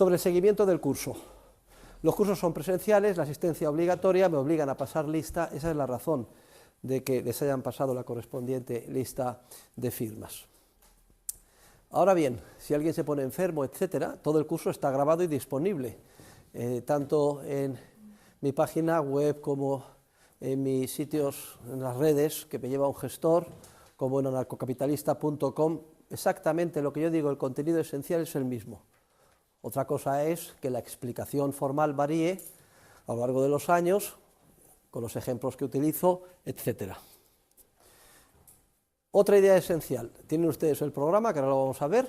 Sobre el seguimiento del curso. Los cursos son presenciales, la asistencia obligatoria, me obligan a pasar lista, esa es la razón de que les hayan pasado la correspondiente lista de firmas. Ahora bien, si alguien se pone enfermo, etcétera, todo el curso está grabado y disponible, tanto en mi página web como en mis sitios, en las redes que me lleva un gestor, como en anarcocapitalista.com, exactamente lo que yo digo, el contenido esencial es el mismo. Otra cosa es que la explicación formal varíe a lo largo de los años, con los ejemplos que utilizo, etcétera. Otra idea esencial, tienen ustedes el programa, que ahora lo vamos a ver,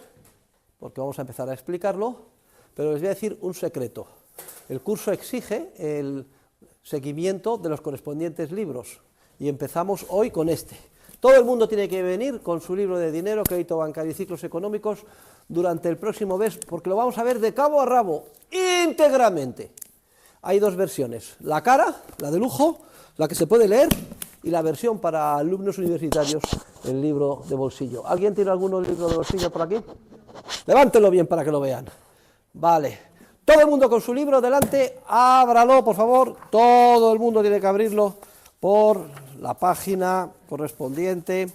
porque vamos a empezar a explicarlo, pero les voy a decir un secreto. El curso exige el seguimiento de los correspondientes libros, y empezamos hoy con este. Todo el mundo tiene que venir con su libro de dinero, crédito bancario y ciclos económicos durante el próximo mes, porque lo vamos a ver de cabo a rabo, íntegramente. Hay dos versiones, la cara, la de lujo, la que se puede leer, y la versión para alumnos universitarios, el libro de bolsillo. ¿Alguien tiene algún libro de bolsillo por aquí? Levántelo bien para que lo vean. Vale. Todo el mundo con su libro delante, ábralo, por favor. Todo el mundo tiene que abrirlo por la página correspondiente,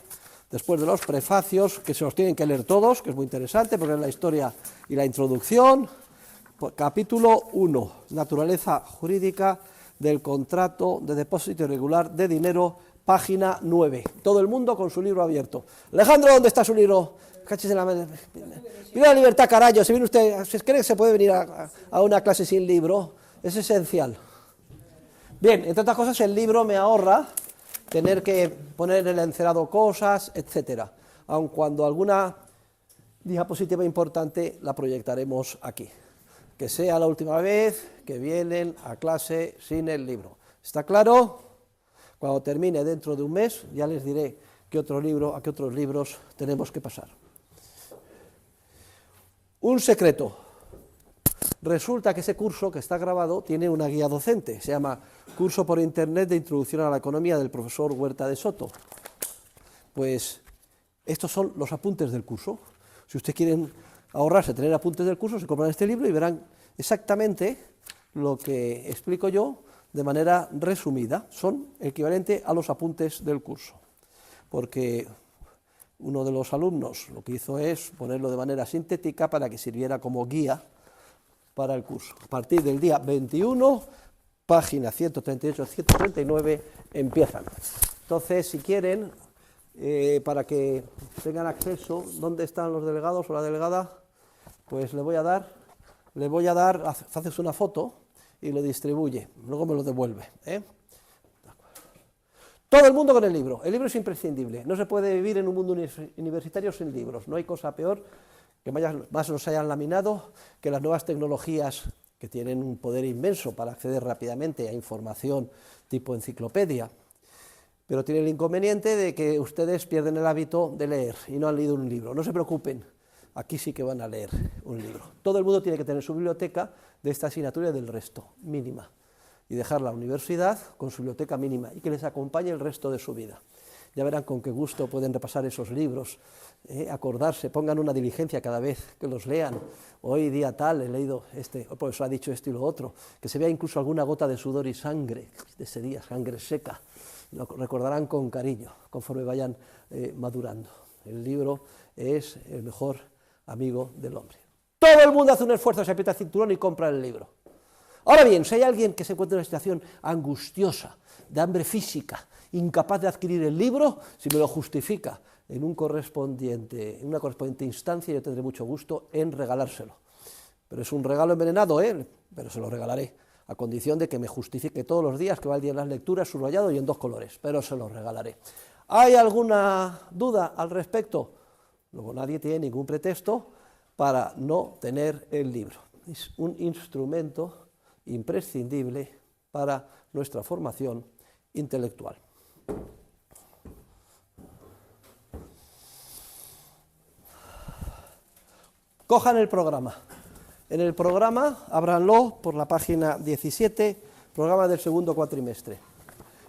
después de los prefacios, que se los tienen que leer todos, que es muy interesante, porque es la historia y la introducción. Capítulo 1, naturaleza jurídica del contrato de depósito irregular de dinero, página 9. Todo el mundo con su libro abierto. Alejandro, ¿dónde está su libro? Cachis en la madre. Viva la libertad, carajo. Si viene usted, si cree que se puede venir a una clase sin libro, es esencial. Bien, entre otras cosas, el libro me ahorra tener que poner en el encerado cosas, etcétera. Aun cuando alguna diapositiva importante la proyectaremos aquí. Que sea la última vez que vienen a clase sin el libro. ¿Está claro? Cuando termine dentro de un mes, ya les diré a qué otros libros tenemos que pasar. Un secreto. Resulta que ese curso que está grabado tiene una guía docente, se llama Curso por Internet de Introducción a la Economía del profesor Huerta de Soto. Pues estos son los apuntes del curso. Si ustedes quieren ahorrarse, tener apuntes del curso, se compran este libro y verán exactamente lo que explico yo de manera resumida. Son equivalente a los apuntes del curso, porque uno de los alumnos lo que hizo es ponerlo de manera sintética para que sirviera como guía para el curso. A partir del día 21, página 138-139, empiezan. Entonces, si quieren, para que tengan acceso, ¿dónde están los delegados o la delegada? Pues le voy a dar, haces una foto y lo distribuye, luego me lo devuelve. Todo el mundo con el libro es imprescindible, no se puede vivir en un mundo universitario sin libros, no hay cosa peor que más nos hayan laminado que las nuevas tecnologías que tienen un poder inmenso para acceder rápidamente a información tipo enciclopedia, pero tiene el inconveniente de que ustedes pierden el hábito de leer y no han leído un libro. No se preocupen, aquí sí que van a leer un libro. Todo el mundo tiene que tener su biblioteca de esta asignatura y del resto, mínima, y dejar la universidad con su biblioteca mínima y que les acompañe el resto de su vida. Ya verán con qué gusto pueden repasar esos libros, acordarse, pongan una diligencia cada vez que los lean. Hoy día tal, he leído el profesor ha dicho esto y lo otro, que se vea incluso alguna gota de sudor y sangre de ese día, sangre seca. Lo recordarán con cariño conforme vayan madurando. El libro es el mejor amigo del hombre. Todo el mundo hace un esfuerzo, se aprieta el cinturón y compra el libro. Ahora bien, si hay alguien que se encuentra en una situación angustiosa, de hambre física, incapaz de adquirir el libro, si me lo justifica en una correspondiente instancia, yo tendré mucho gusto en regalárselo. Pero es un regalo envenenado, pero se lo regalaré, a condición de que me justifique todos los días que va el día en las lecturas, subrayado y en 2 colores, pero se lo regalaré. ¿Hay alguna duda al respecto? Luego nadie tiene ningún pretexto para no tener el libro. Es un instrumento imprescindible para nuestra formación intelectual. Cojan el programa. En el programa, ábranlo por la página 17, programa del segundo cuatrimestre.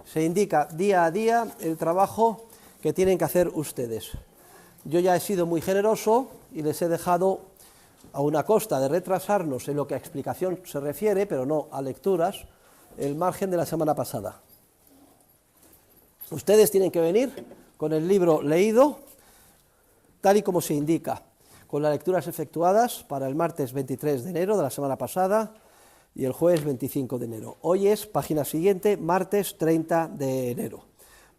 Se indica día a día el trabajo que tienen que hacer ustedes. Yo ya he sido muy generoso y les he dejado aun a costa de retrasarnos en lo que a explicación se refiere, pero no a lecturas, el margen de la semana pasada. Ustedes tienen que venir con el libro leído, tal y como se indica, con las lecturas efectuadas para el martes 23 de enero de la semana pasada y el jueves 25 de enero. Hoy es página siguiente, martes 30 de enero.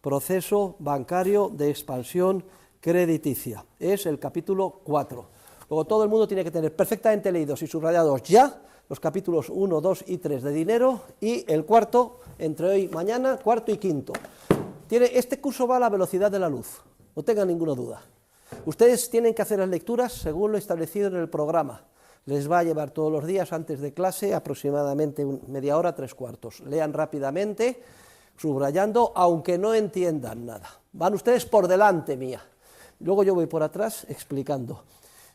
Proceso bancario de expansión crediticia. Es el capítulo 4. Luego todo el mundo tiene que tener perfectamente leídos y subrayados ya los capítulos 1, 2 y 3 de dinero y el cuarto, entre hoy y mañana, cuarto y quinto. Este curso va a la velocidad de la luz, no tengan ninguna duda. Ustedes tienen que hacer las lecturas según lo establecido en el programa. Les va a llevar todos los días antes de clase aproximadamente media hora, 3/4. Lean rápidamente, subrayando, aunque no entiendan nada. Van ustedes por delante mía. Luego yo voy por atrás explicando.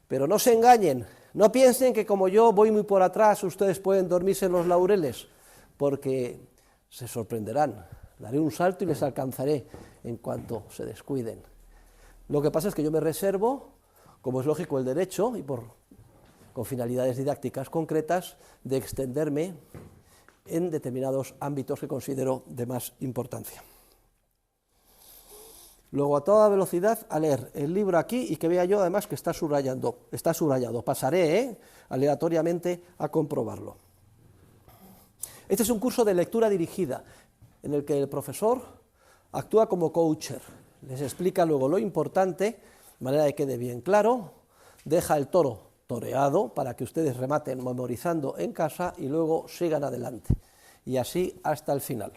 Pero no se engañen, no piensen que como yo voy muy por atrás, ustedes pueden dormirse en los laureles, porque se sorprenderán. Daré un salto y les alcanzaré en cuanto se descuiden. Lo que pasa es que yo me reservo, como es lógico, el derecho, y con finalidades didácticas concretas, de extenderme en determinados ámbitos que considero de más importancia. Luego, a toda velocidad, a leer el libro aquí y que vea yo, además, que está subrayado. Pasaré aleatoriamente a comprobarlo. Este es un curso de lectura dirigida, en el que el profesor actúa como coacher. Les explica luego lo importante, de manera que quede bien claro, deja el toro toreado para que ustedes rematen memorizando en casa y luego sigan adelante. Y así hasta el final.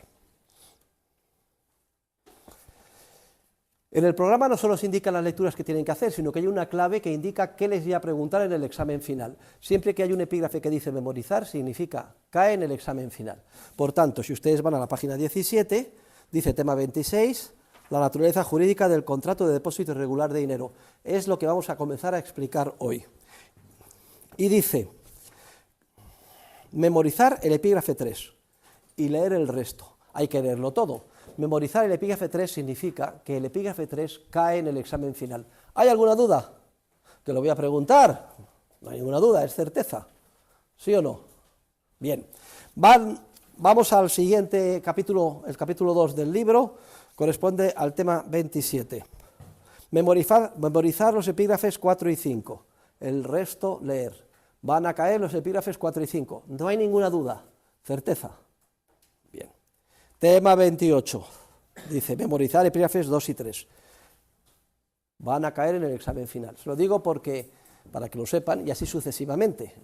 En el programa no solo se indican las lecturas que tienen que hacer, sino que hay una clave que indica qué les voy a preguntar en el examen final. Siempre que hay un epígrafe que dice memorizar, significa cae en el examen final. Por tanto, si ustedes van a la página 17, dice tema 26, la naturaleza jurídica del contrato de depósito irregular de dinero. Es lo que vamos a comenzar a explicar hoy. Y dice, memorizar el epígrafe 3 y leer el resto. Hay que leerlo todo. Memorizar el epígrafe 3 significa que el epígrafe 3 cae en el examen final. ¿Hay alguna duda? Te lo voy a preguntar. No hay ninguna duda, es certeza. ¿Sí o no? Bien. Vamos al siguiente capítulo, el capítulo 2 del libro, corresponde al tema 27. Memorizar los epígrafes 4 y 5. El resto leer. Van a caer los epígrafes 4 y 5. No hay ninguna duda. Certeza. Bien. Tema 28, dice, memorizar epígrafes 2 y 3. Van a caer en el examen final. Se lo digo para que lo sepan y así sucesivamente.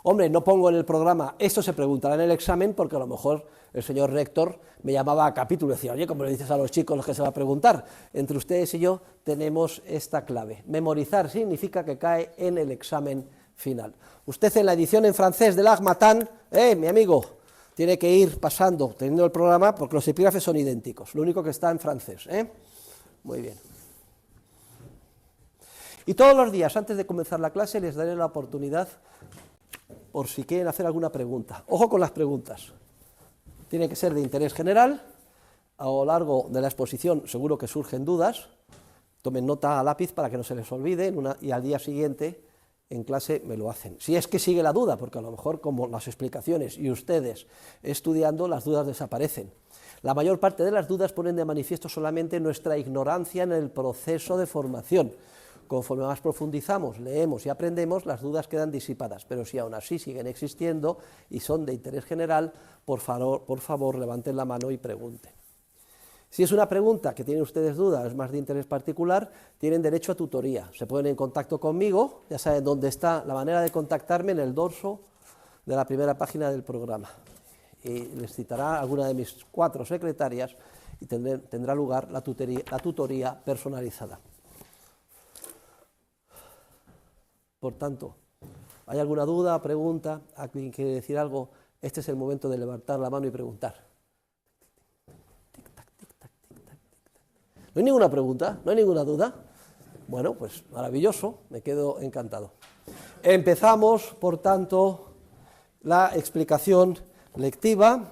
Hombre, no pongo en el programa, esto se preguntará en el examen, porque a lo mejor el señor rector me llamaba a capítulo y decía, oye, como le dices a los chicos lo que se va a preguntar, entre ustedes y yo tenemos esta clave. Memorizar significa que cae en el examen final. Usted en la edición en francés del Harmattan, mi amigo, tiene que ir pasando, teniendo el programa, porque los epígrafes son idénticos, lo único que está en francés. Muy bien. Y todos los días, antes de comenzar la clase, les daré la oportunidad, por si quieren hacer alguna pregunta. Ojo con las preguntas. Tiene que ser de interés general. A lo largo de la exposición seguro que surgen dudas. Tomen nota a lápiz para que no se les olvide y al día siguiente en clase me lo hacen. Si es que sigue la duda, porque a lo mejor como las explicaciones y ustedes estudiando, las dudas desaparecen. La mayor parte de las dudas ponen de manifiesto solamente nuestra ignorancia en el proceso de formación. Conforme más profundizamos, leemos y aprendemos, las dudas quedan disipadas, pero si aún así siguen existiendo y son de interés general, por favor levanten la mano y pregunten. Si es una pregunta que tienen ustedes dudas, es más de interés particular, tienen derecho a tutoría. Se ponen en contacto conmigo, ya saben dónde está la manera de contactarme en el dorso de la primera página del programa. Y les citará alguna de mis 4 secretarias y tendrá lugar la tutoría personalizada. Por tanto, ¿hay alguna duda, pregunta? ¿Alguien quiere decir algo? Este es el momento de levantar la mano y preguntar. ¿No hay ninguna pregunta? ¿No hay ninguna duda? Bueno, pues maravilloso, me quedo encantado. Empezamos, por tanto, la explicación lectiva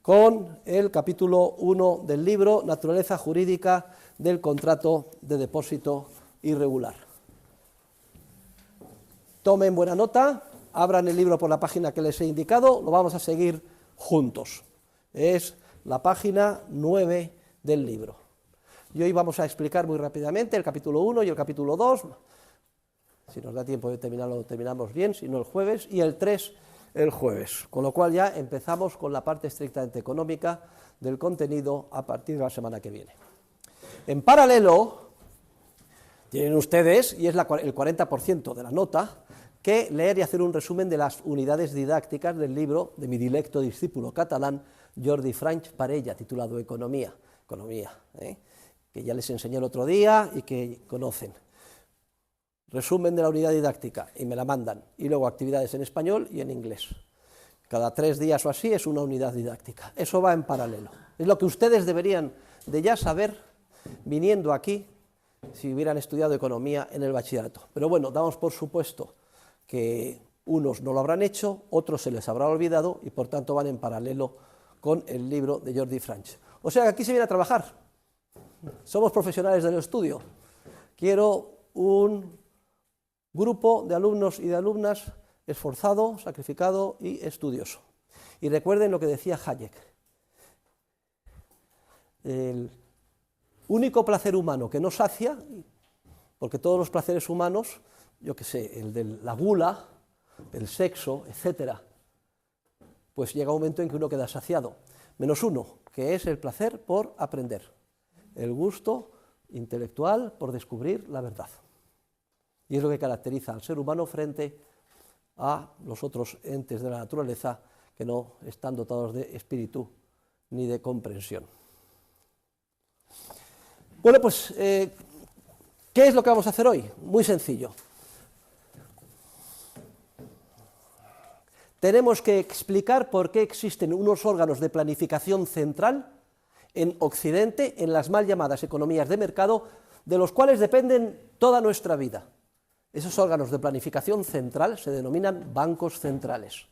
con el capítulo 1 del libro, Naturaleza Jurídica del Contrato de Depósito Irregular. Tomen buena nota, abran el libro por la página que les he indicado, lo vamos a seguir juntos. Es la página 9 del libro. Y hoy vamos a explicar muy rápidamente el capítulo 1 y el capítulo 2, si nos da tiempo de terminarlo, lo terminamos bien, si no el jueves, y el 3 el jueves, con lo cual ya empezamos con la parte estrictamente económica del contenido a partir de la semana que viene. En paralelo, tienen ustedes, y es el 40% de la nota, que leer y hacer un resumen de las unidades didácticas del libro de mi dilecto discípulo catalán, Jordi Franch Parella, titulado Economía, que ya les enseñé el otro día y que conocen. Resumen de la unidad didáctica, y me la mandan, y luego actividades en español y en inglés. Cada 3 días o así es una unidad didáctica. Eso va en paralelo. Es lo que ustedes deberían de ya saber viniendo aquí si hubieran estudiado economía en el bachillerato. Pero bueno, damos por supuesto que unos no lo habrán hecho, otros se les habrá olvidado y por tanto van en paralelo con el libro de Jordi Franch. O sea que aquí se viene a trabajar. Somos profesionales del estudio. Quiero un grupo de alumnos y de alumnas esforzado, sacrificado y estudioso. Y recuerden lo que decía Hayek. El único placer humano que no sacia, porque todos los placeres humanos, yo qué sé, el de la gula, el sexo, etcétera, pues llega un momento en que uno queda saciado, menos uno, que es el placer por aprender, el gusto intelectual por descubrir la verdad. Y es lo que caracteriza al ser humano frente a los otros entes de la naturaleza que no están dotados de espíritu ni de comprensión. Bueno, pues, ¿qué es lo que vamos a hacer hoy? Muy sencillo. Tenemos que explicar por qué existen unos órganos de planificación central en Occidente, en las mal llamadas economías de mercado, de los cuales dependen toda nuestra vida. Esos órganos de planificación central se denominan bancos centrales.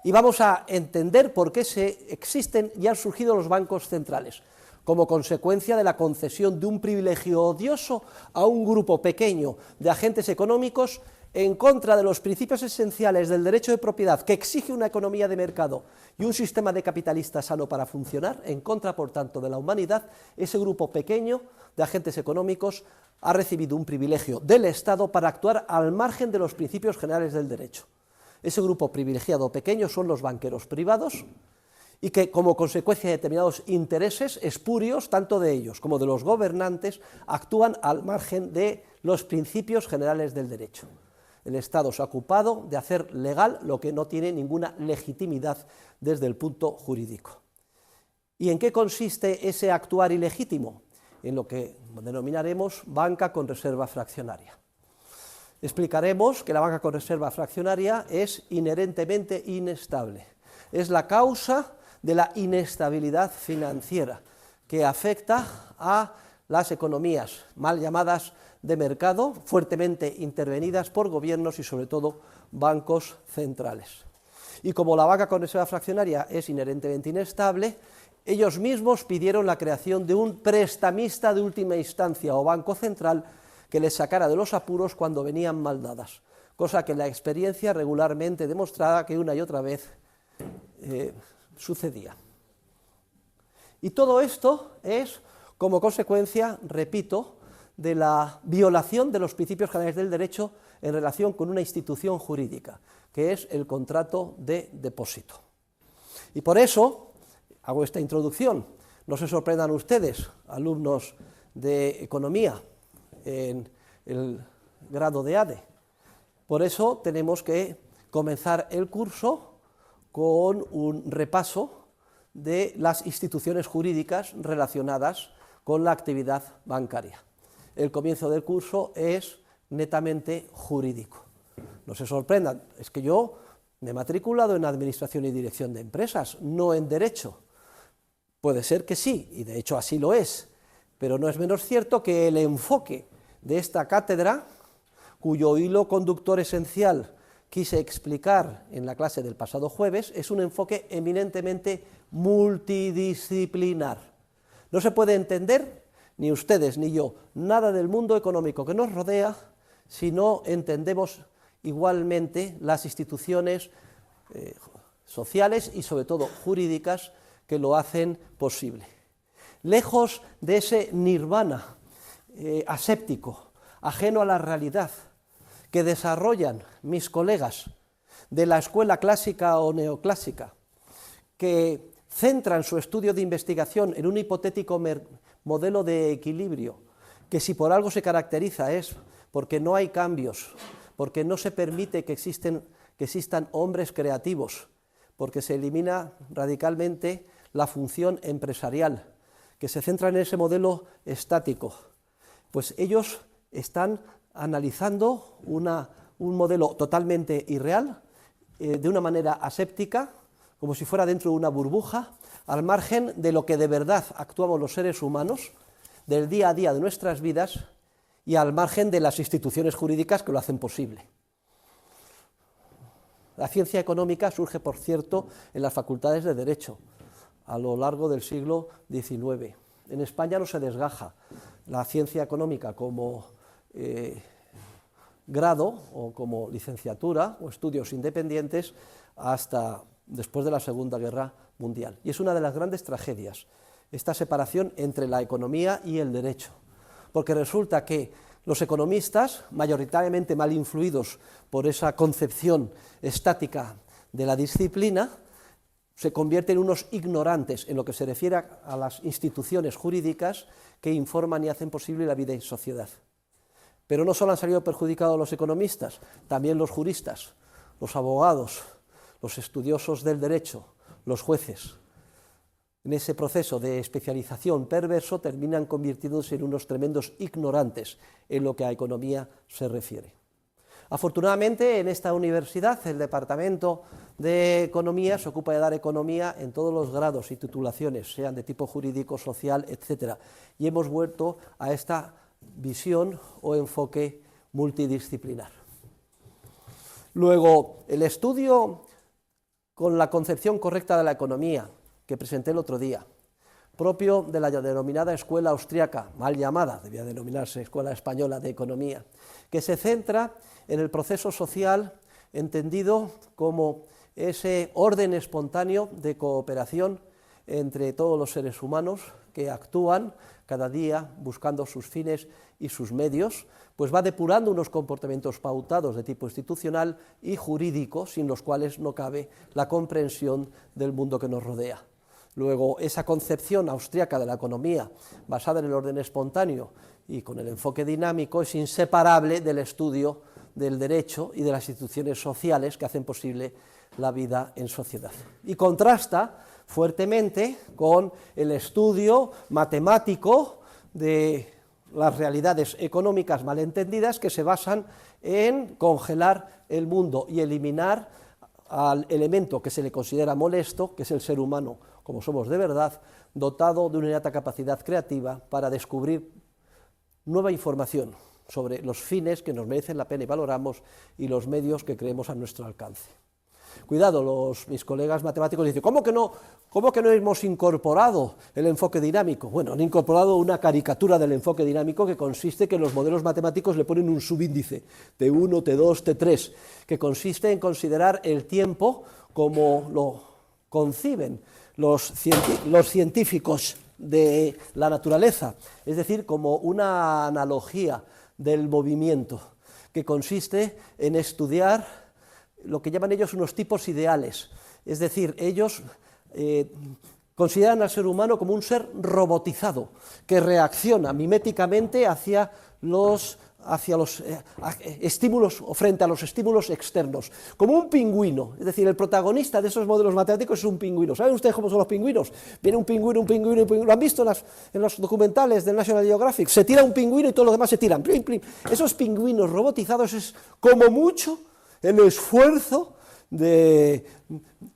Y vamos a entender por qué existen y han surgido los bancos centrales, como consecuencia de la concesión de un privilegio odioso a un grupo pequeño de agentes económicos en contra de los principios esenciales del derecho de propiedad que exige una economía de mercado y un sistema de capitalista sano para funcionar, en contra, por tanto, de la humanidad. Ese grupo pequeño de agentes económicos ha recibido un privilegio del Estado para actuar al margen de los principios generales del derecho. Ese grupo privilegiado pequeño son los banqueros privados y que, como consecuencia de determinados intereses espurios, tanto de ellos como de los gobernantes, actúan al margen de los principios generales del derecho. El Estado se ha ocupado de hacer legal lo que no tiene ninguna legitimidad desde el punto jurídico. ¿Y en qué consiste ese actuar ilegítimo? En lo que denominaremos banca con reserva fraccionaria. Explicaremos que la banca con reserva fraccionaria es inherentemente inestable. Es la causa de la inestabilidad financiera que afecta a las economías mal llamadas de mercado, fuertemente intervenidas por gobiernos y sobre todo bancos centrales. Y como la banca con reserva fraccionaria es inherentemente inestable, ellos mismos pidieron la creación de un prestamista de última instancia o banco central que les sacara de los apuros cuando venían mal dadas, cosa que la experiencia regularmente demostraba que una y otra vez sucedía. Y todo esto es como consecuencia, repito, de la violación de los principios generales del derecho en relación con una institución jurídica, que es el contrato de depósito. Y por eso hago esta introducción. No se sorprendan ustedes, alumnos de economía en el grado de ADE. Por eso tenemos que comenzar el curso con un repaso de las instituciones jurídicas relacionadas con la actividad bancaria. El comienzo del curso es netamente jurídico. No se sorprendan, es que yo me he matriculado en Administración y Dirección de Empresas, no en Derecho. Puede ser que sí, y de hecho así lo es, pero no es menos cierto que el enfoque de esta cátedra, cuyo hilo conductor esencial quise explicar en la clase del pasado jueves, es un enfoque eminentemente multidisciplinar. No se puede entender, ni ustedes ni yo, nada del mundo económico que nos rodea si no entendemos igualmente las instituciones sociales y sobre todo jurídicas que lo hacen posible. Lejos de ese nirvana aséptico, ajeno a la realidad, que desarrollan mis colegas de la escuela clásica o neoclásica, que centran su estudio de investigación en un hipotético modelo de equilibrio, que si por algo se caracteriza es porque no hay cambios, porque no se permite que existan hombres creativos, porque se elimina radicalmente la función empresarial, que se centra en ese modelo estático. Pues ellos están analizando un modelo totalmente irreal, de una manera aséptica, como si fuera dentro de una burbuja, al margen de lo que de verdad actuamos los seres humanos, del día a día de nuestras vidas y al margen de las instituciones jurídicas que lo hacen posible. La ciencia económica surge, por cierto, en las facultades de Derecho a lo largo del siglo XIX. En España no se desgaja la ciencia económica como grado o como licenciatura o estudios independientes hasta después de la Segunda Guerra Mundial. Y es una de las grandes tragedias, esta separación entre la economía y el derecho, porque resulta que los economistas, mayoritariamente mal influidos por esa concepción estática de la disciplina, se convierten en unos ignorantes en lo que se refiere a las instituciones jurídicas que informan y hacen posible la vida en sociedad. Pero no solo han salido perjudicados los economistas, también los juristas, los abogados, los estudiosos del derecho, los jueces. En ese proceso de especialización perverso terminan convirtiéndose en unos tremendos ignorantes en lo que a economía se refiere. Afortunadamente, en esta universidad, el Departamento de Economía se ocupa de dar economía en todos los grados y titulaciones, sean de tipo jurídico, social, etc. Y hemos vuelto a esta visión o enfoque multidisciplinar. Luego, el estudio con la concepción correcta de la economía, que presenté el otro día, propio de la denominada escuela austriaca, mal llamada, debía denominarse Escuela Española de Economía, que se centra en el proceso social entendido como ese orden espontáneo de cooperación entre todos los seres humanos que actúan cada día buscando sus fines y sus medios, pues va depurando unos comportamientos pautados de tipo institucional y jurídico, sin los cuales no cabe la comprensión del mundo que nos rodea. Luego, esa concepción austríaca de la economía, basada en el orden espontáneo y con el enfoque dinámico, es inseparable del estudio del derecho y de las instituciones sociales que hacen posible la vida en sociedad. Y contrasta fuertemente con el estudio matemático de las realidades económicas malentendidas que se basan en congelar el mundo y eliminar al elemento que se le considera molesto, que es el ser humano, como somos de verdad, dotado de una innata capacidad creativa para descubrir nueva información sobre los fines que nos merecen la pena y valoramos y los medios que creemos a nuestro alcance. Cuidado, mis colegas matemáticos dicen, ¿cómo que no hemos incorporado el enfoque dinámico? Bueno, han incorporado una caricatura del enfoque dinámico que consiste en que los modelos matemáticos le ponen un subíndice, T1, T2, T3, que consiste en considerar el tiempo como lo conciben los científicos de la naturaleza, es decir, como una analogía del movimiento, que consiste en estudiar lo que llaman ellos unos tipos ideales, es decir, ellos consideran al ser humano como un ser robotizado, que reacciona miméticamente hacia los estímulos o frente a los estímulos externos, como un pingüino, es decir, el protagonista de esos modelos matemáticos es un pingüino. ¿Saben ustedes cómo son los pingüinos? Viene un pingüino, ¿lo han visto en los documentales del National Geographic? Se tira un pingüino y todos los demás se tiran. Esos pingüinos robotizados es como mucho el esfuerzo de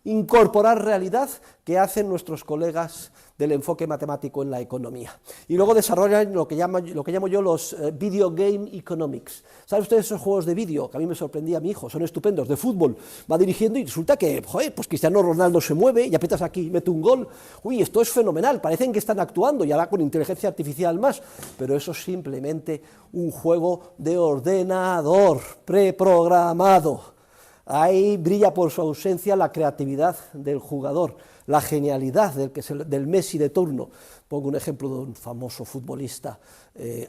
incorporar realidad que hacen nuestros colegas del enfoque matemático en la economía. Y luego desarrollan lo que llamo yo los video game economics. ¿Saben ustedes esos juegos de vídeo? Que a mí me sorprendía a mi hijo, son estupendos, de fútbol. Va dirigiendo y resulta que, joder, pues Cristiano Ronaldo se mueve y aprietas aquí y mete un gol. Uy, esto es fenomenal, parecen que están actuando y ahora con inteligencia artificial más, pero eso es simplemente un juego de ordenador preprogramado. Ahí brilla por su ausencia la creatividad del jugador, la genialidad del Messi de turno. Pongo un ejemplo de un famoso futbolista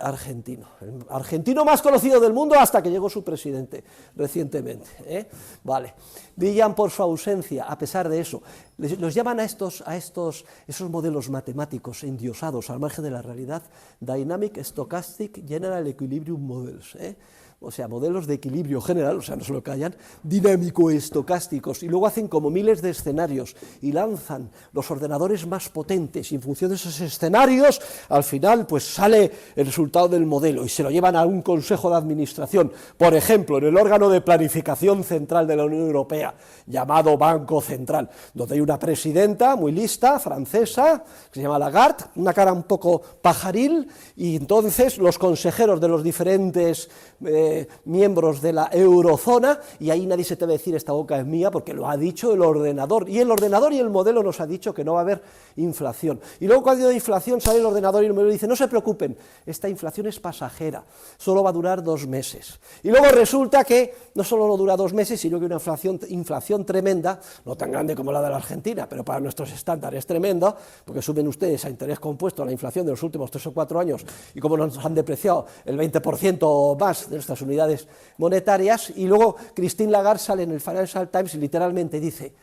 argentino, el argentino más conocido del mundo hasta que llegó su presidente recientemente. Vale, brillan por su ausencia. A pesar de eso, los llaman a esos modelos matemáticos endiosados al margen de la realidad, Dynamic Stochastic General Equilibrium Models. O sea, modelos de equilibrio general, o sea, no se lo callan, dinámico-estocásticos, y luego hacen como miles de escenarios y lanzan los ordenadores más potentes, y en función de esos escenarios, al final, pues sale el resultado del modelo, y se lo llevan a un consejo de administración, por ejemplo, en el órgano de planificación central de la Unión Europea, llamado Banco Central, donde hay una presidenta muy lista, francesa, que se llama Lagarde, una cara un poco pajaril, y entonces los consejeros de los diferentes miembros de la eurozona, y ahí nadie se te va a decir esta boca es mía porque lo ha dicho el ordenador, y el ordenador y el modelo nos ha dicho que no va a haber inflación, y luego cuando hay inflación sale el ordenador y el modelo dice no se preocupen, esta inflación es pasajera, solo va a durar 2 meses, y luego resulta que no solo no dura 2 meses, sino que una inflación tremenda, no tan grande como la de la Argentina, pero para nuestros estándares tremenda, porque suben ustedes a interés compuesto la inflación de los últimos 3 o 4 años, y como nos han depreciado el 20% más de nuestras unidades monetarias, y luego Christine Lagarde sale en el Financial Times y literalmente dice,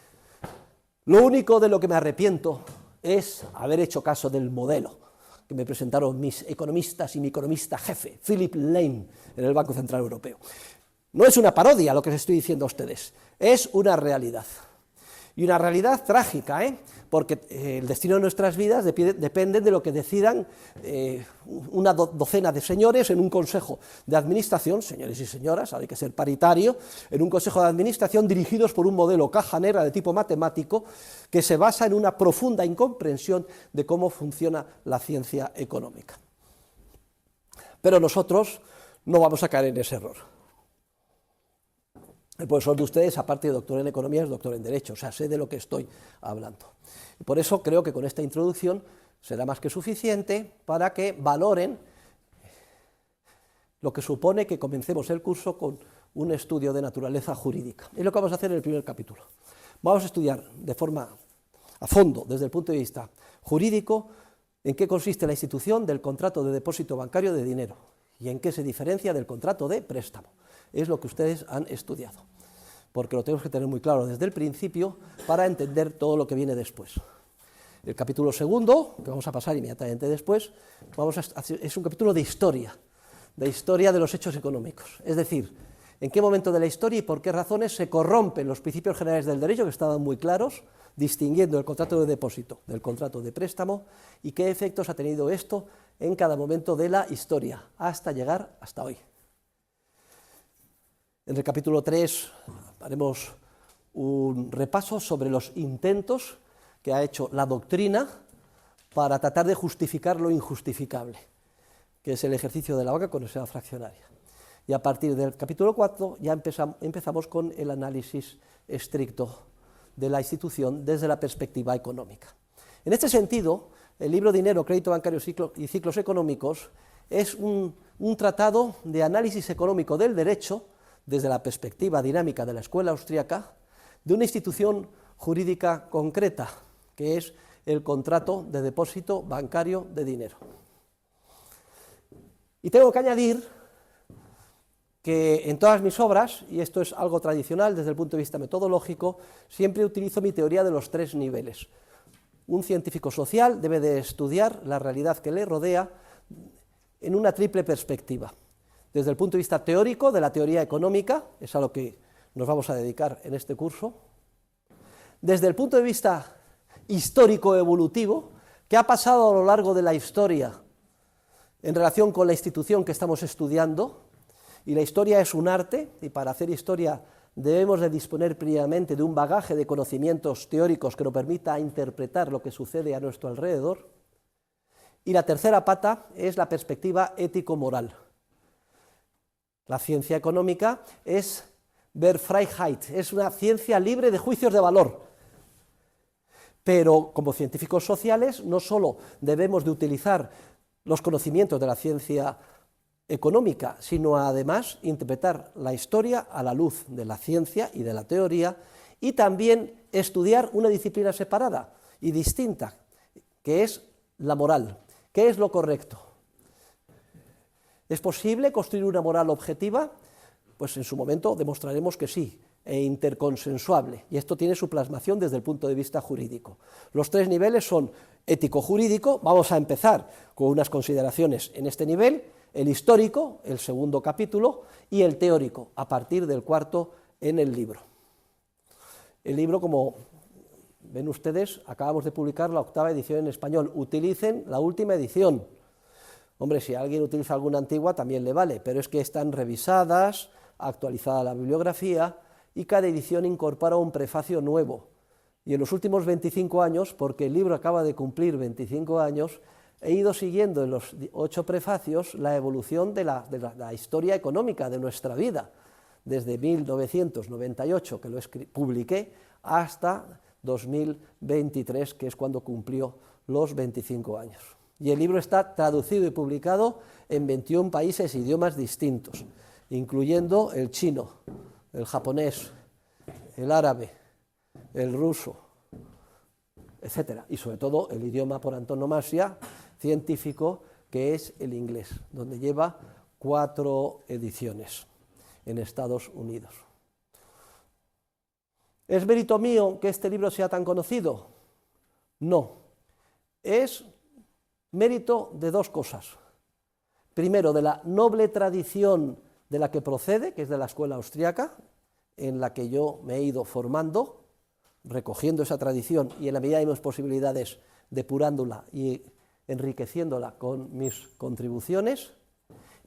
lo único de lo que me arrepiento es haber hecho caso del modelo que me presentaron mis economistas y mi economista jefe, Philip Lane, en el Banco Central Europeo. No es una parodia lo que les estoy diciendo a ustedes, es una realidad. Y una realidad trágica, porque el destino de nuestras vidas depende de lo que decidan una docena de señores en un consejo de administración, señores y señoras, hay que ser paritario, en un consejo de administración dirigidos por un modelo caja negra de tipo matemático que se basa en una profunda incomprensión de cómo funciona la ciencia económica. Pero nosotros no vamos a caer en ese error. El profesor de ustedes, aparte de doctor en economía, es doctor en derecho, o sea, sé de lo que estoy hablando. Y por eso creo que con esta introducción será más que suficiente para que valoren lo que supone que comencemos el curso con un estudio de naturaleza jurídica. Es lo que vamos a hacer en el primer capítulo. Vamos a estudiar de forma a fondo, desde el punto de vista jurídico, en qué consiste la institución del contrato de depósito bancario de dinero y en qué se diferencia del contrato de préstamo. Es lo que ustedes han estudiado, porque lo tenemos que tener muy claro desde el principio para entender todo lo que viene después. El capítulo segundo, que vamos a pasar inmediatamente después, es un capítulo de historia de los hechos económicos, es decir, en qué momento de la historia y por qué razones se corrompen los principios generales del derecho, que estaban muy claros, distinguiendo el contrato de depósito del contrato de préstamo, y qué efectos ha tenido esto en cada momento de la historia, hasta llegar hasta hoy. En el capítulo 3 haremos un repaso sobre los intentos que ha hecho la doctrina para tratar de justificar lo injustificable, que es el ejercicio de la banca con necesidad fraccionaria. Y a partir del capítulo 4 ya empezamos con el análisis estricto de la institución desde la perspectiva económica. En este sentido, el libro Dinero, Crédito Bancario y Ciclos Económicos es un tratado de análisis económico del derecho desde la perspectiva dinámica de la escuela austríaca, de una institución jurídica concreta, que es el contrato de depósito bancario de dinero. Y tengo que añadir que en todas mis obras, y esto es algo tradicional desde el punto de vista metodológico, siempre utilizo mi teoría de los 3 niveles. Un científico social debe de estudiar la realidad que le rodea en una triple perspectiva. Desde el punto de vista teórico, de la teoría económica, es a lo que nos vamos a dedicar en este curso. Desde el punto de vista histórico-evolutivo, ¿qué ha pasado a lo largo de la historia en relación con la institución que estamos estudiando? Y la historia es un arte, y para hacer historia debemos de disponer previamente de un bagaje de conocimientos teóricos que nos permita interpretar lo que sucede a nuestro alrededor. Y la tercera pata es la perspectiva ético-moral. La ciencia económica es Wertfreiheit, es una ciencia libre de juicios de valor. Pero como científicos sociales no solo debemos de utilizar los conocimientos de la ciencia económica, sino además interpretar la historia a la luz de la ciencia y de la teoría, y también estudiar una disciplina separada y distinta, que es la moral. ¿Qué es lo correcto? ¿Es posible construir una moral objetiva? Pues en su momento demostraremos que sí, e interconsensuable, y esto tiene su plasmación desde el punto de vista jurídico. Los tres niveles son ético-jurídico, vamos a empezar con unas consideraciones en este nivel, el histórico, el segundo capítulo, y el teórico, a partir del cuarto en el libro. El libro, como ven ustedes, acabamos de publicar la 8ª edición en español, utilicen la última edición. Hombre, si alguien utiliza alguna antigua también le vale, pero es que están revisadas, actualizada la bibliografía, y cada edición incorpora un prefacio nuevo. Y en los últimos 25 años, porque el libro acaba de cumplir 25 años, he ido siguiendo en los 8 prefacios la evolución de la historia económica de nuestra vida, desde 1998, que lo publiqué, hasta 2023, que es cuando cumplió los 25 años. Y el libro está traducido y publicado en 21 países e idiomas distintos, incluyendo el chino, el japonés, el árabe, el ruso, etcétera, y sobre todo el idioma por antonomasia científico, que es el inglés, donde lleva 4 ediciones en Estados Unidos. ¿Es mérito mío que este libro sea tan conocido? No, es mérito de 2 cosas. Primero, de la noble tradición de la que procede, que es de la escuela austriaca, en la que yo me he ido formando, recogiendo esa tradición y en la medida de mis posibilidades depurándola y enriqueciéndola con mis contribuciones,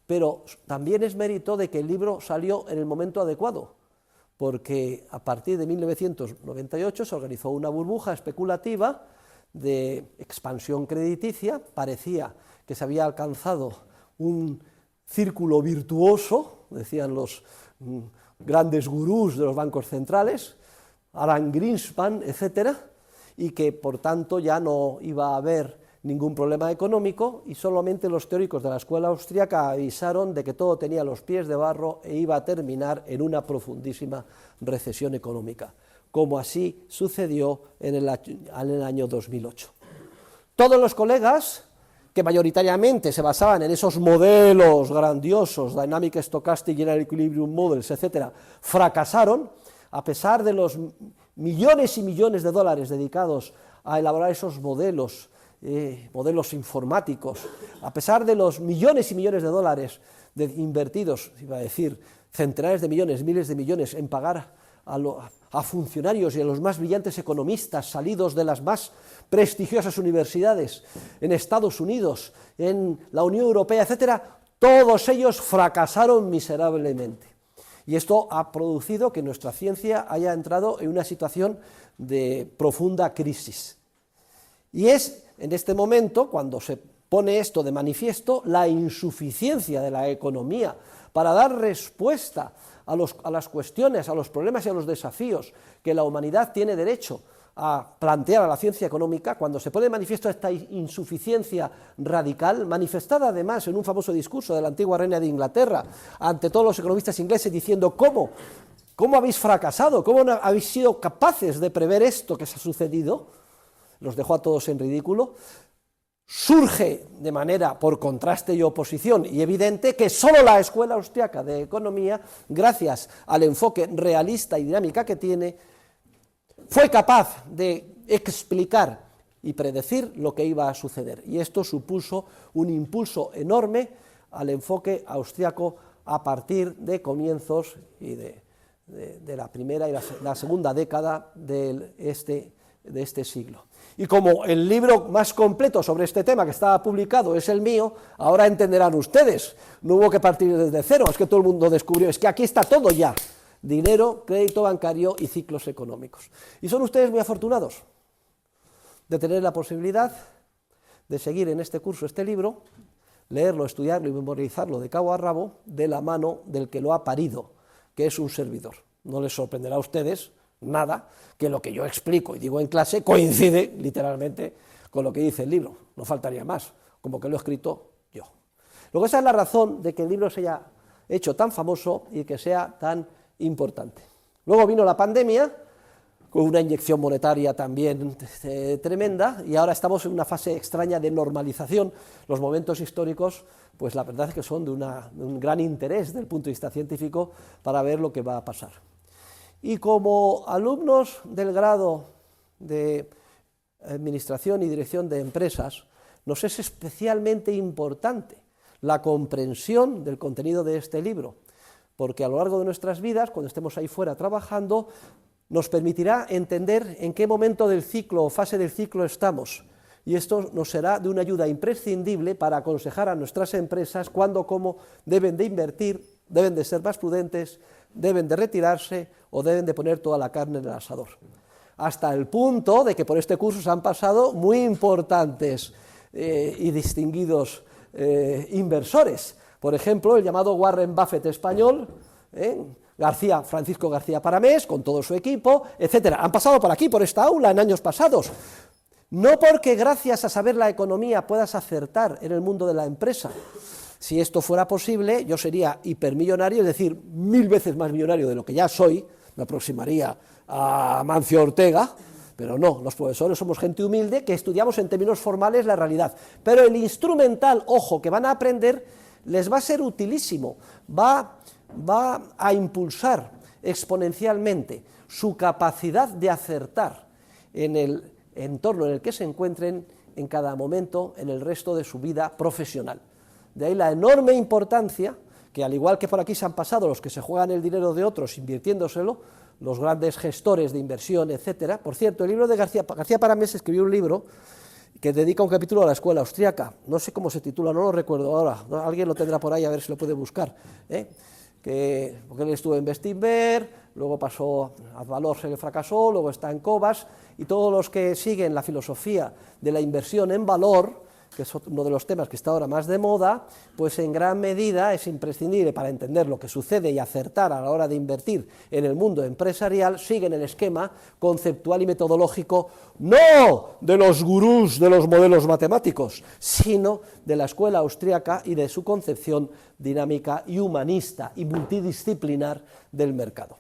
pero también es mérito de que el libro salió en el momento adecuado, porque a partir de 1998 se organizó una burbuja especulativa de expansión crediticia, parecía que se había alcanzado un círculo virtuoso, decían los grandes gurús de los bancos centrales, Alan Greenspan, etcétera, y que por tanto ya no iba a haber ningún problema económico, y solamente los teóricos de la escuela austríaca avisaron de que todo tenía los pies de barro e iba a terminar en una profundísima recesión económica, como así sucedió en el año 2008. Todos los colegas, que mayoritariamente se basaban en esos modelos grandiosos, Dynamic Stochastic General Equilibrium Models, etcétera, fracasaron, a pesar de los millones y millones de dólares dedicados a elaborar esos modelos, modelos informáticos, a pesar de los millones y millones de dólares invertidos, iba a decir, centenares de millones, miles de millones en pagar a funcionarios y a los más brillantes economistas salidos de las más prestigiosas universidades en Estados Unidos, en la Unión Europea, etcétera, todos ellos fracasaron miserablemente. Y esto ha producido que nuestra ciencia haya entrado en una situación de profunda crisis. Y es en este momento, cuando se pone esto de manifiesto, la insuficiencia de la economía para dar respuesta a las cuestiones, a los problemas y a los desafíos que la humanidad tiene derecho a plantear a la ciencia económica, cuando se pone de manifiesto esta insuficiencia radical, manifestada además en un famoso discurso de la antigua reina de Inglaterra, ante todos los economistas ingleses, diciendo ¿cómo habéis fracasado? ¿Cómo no habéis sido capaces de prever esto que se ha sucedido? Los dejó a todos en ridículo. Surge de manera, por contraste y oposición, y evidente, que solo la escuela austriaca de economía, gracias al enfoque realista y dinámica que tiene, fue capaz de explicar y predecir lo que iba a suceder. Y esto supuso un impulso enorme al enfoque austriaco a partir de comienzos y de la primera y la segunda década de este siglo. Y como el libro más completo sobre este tema que estaba publicado es el mío, ahora entenderán ustedes, no hubo que partir desde cero, es que todo el mundo descubrió, es que aquí está todo ya, dinero, crédito bancario y ciclos económicos. Y son ustedes muy afortunados de tener la posibilidad de seguir en este curso este libro, leerlo, estudiarlo y memorizarlo de cabo a rabo de la mano del que lo ha parido, que es un servidor. No les sorprenderá a ustedes nada que lo que yo explico y digo en clase coincide literalmente con lo que dice el libro, no faltaría más, como que lo he escrito yo. Luego esa es la razón de que el libro se haya hecho tan famoso y que sea tan importante. Luego vino la pandemia, con una inyección monetaria también tremenda, y ahora estamos en una fase extraña de normalización. Los momentos históricos, pues la verdad es que son de un gran interés desde el punto de vista científico para ver lo que va a pasar. Y como alumnos del grado de Administración y Dirección de Empresas, nos es especialmente importante la comprensión del contenido de este libro, porque a lo largo de nuestras vidas, cuando estemos ahí fuera trabajando, nos permitirá entender en qué momento del ciclo o fase del ciclo estamos, y esto nos será de una ayuda imprescindible para aconsejar a nuestras empresas cuándo, cómo deben de invertir, deben de ser más prudentes, deben de retirarse o deben de poner toda la carne en el asador. Hasta el punto de que por este curso se han pasado muy importantes y distinguidos inversores. Por ejemplo, el llamado Warren Buffett español, Francisco García Paramés, con todo su equipo, etcétera. Han pasado por aquí, por esta aula, en años pasados. No porque gracias a saber la economía puedas acertar en el mundo de la empresa. Si esto fuera posible, yo sería hipermillonario, es decir, 1000 veces más millonario de lo que ya soy, me aproximaría a Mancio Ortega, pero no, los profesores somos gente humilde que estudiamos en términos formales la realidad. Pero el instrumental, ojo, que van a aprender, les va a ser utilísimo, va a impulsar exponencialmente su capacidad de acertar en el entorno en el que se encuentren en cada momento en el resto de su vida profesional. De ahí la enorme importancia que, al igual que por aquí se han pasado los que se juegan el dinero de otros invirtiéndoselo, los grandes gestores de inversión, etcétera. Por cierto, el libro de García Paramés escribió un libro que dedica un capítulo a la escuela austríaca, no sé cómo se titula, no lo recuerdo ahora, alguien lo tendrá por ahí a ver si lo puede buscar, porque él estuvo en Bestinver, luego pasó a Valor, se le fracasó, luego está en Cobas, y todos los que siguen la filosofía de la inversión en valor, que es uno de los temas que está ahora más de moda, pues en gran medida es imprescindible para entender lo que sucede y acertar a la hora de invertir en el mundo empresarial, siguen el esquema conceptual y metodológico no de los gurús de los modelos matemáticos, sino de la escuela austríaca y de su concepción dinámica y humanista y multidisciplinar del mercado.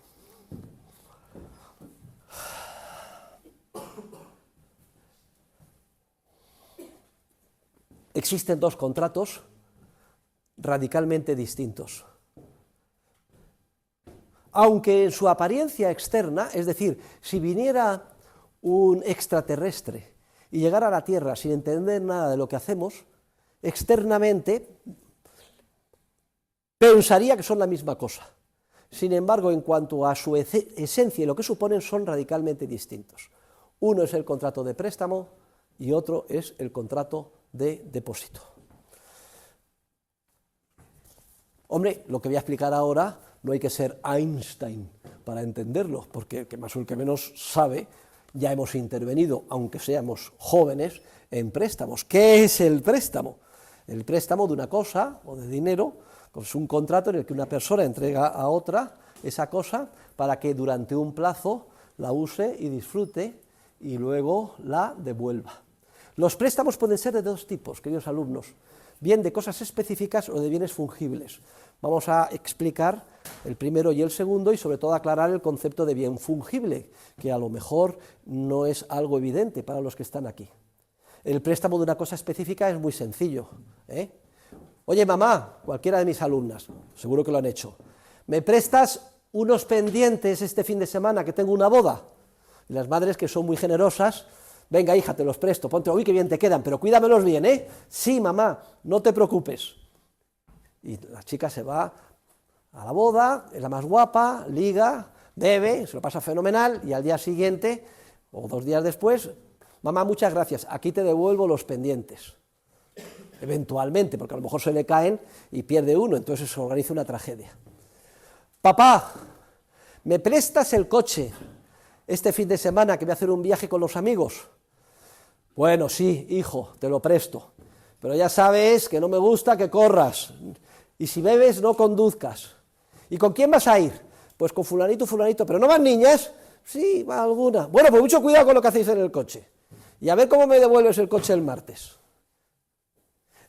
Existen dos contratos radicalmente distintos. Aunque en su apariencia externa, es decir, si viniera un extraterrestre y llegara a la Tierra sin entender nada de lo que hacemos, externamente pensaría que son la misma cosa. Sin embargo, en cuanto a su esencia y lo que suponen, son radicalmente distintos. Uno es el contrato de préstamo y otro es el contrato de depósito. Hombre, lo que voy a explicar ahora no hay que ser Einstein para entenderlo, porque el que más o el que menos sabe, ya hemos intervenido, aunque seamos jóvenes, en préstamos. ¿Qué es el préstamo? El préstamo de una cosa o de dinero es un contrato en el que una persona entrega a otra esa cosa para que durante un plazo la use y disfrute y luego la devuelva. Los préstamos pueden ser de dos tipos, queridos alumnos, bien de cosas específicas o de bienes fungibles. Vamos a explicar el primero y el segundo y sobre todo aclarar el concepto de bien fungible, que a lo mejor no es algo evidente para los que están aquí. El préstamo de una cosa específica es muy sencillo. Oye, mamá, cualquiera de mis alumnas, seguro que lo han hecho, ¿me prestas unos pendientes este fin de semana que tengo una boda? Y las madres, que son muy generosas, venga, hija, te los presto, ponte, uy, qué bien te quedan, pero cuídamelos bien, ¿eh? Sí, mamá, no te preocupes. Y la chica se va a la boda, es la más guapa, liga, bebe, se lo pasa fenomenal, y al día siguiente, o 2 días después, mamá, muchas gracias, aquí te devuelvo los pendientes. Eventualmente, porque a lo mejor se le caen y pierde uno, entonces se organiza una tragedia. Papá, ¿Me prestas el coche este fin de semana que voy a hacer un viaje con los amigos? Bueno, sí, hijo, te lo presto, pero ya sabes que no me gusta que corras, y si bebes no conduzcas. ¿Y con quién vas a ir? Pues con fulanito, fulanito, pero ¿no van niñas? Sí, va alguna. Bueno, pues mucho cuidado con lo que hacéis en el coche, y a ver cómo me devuelves el coche el martes.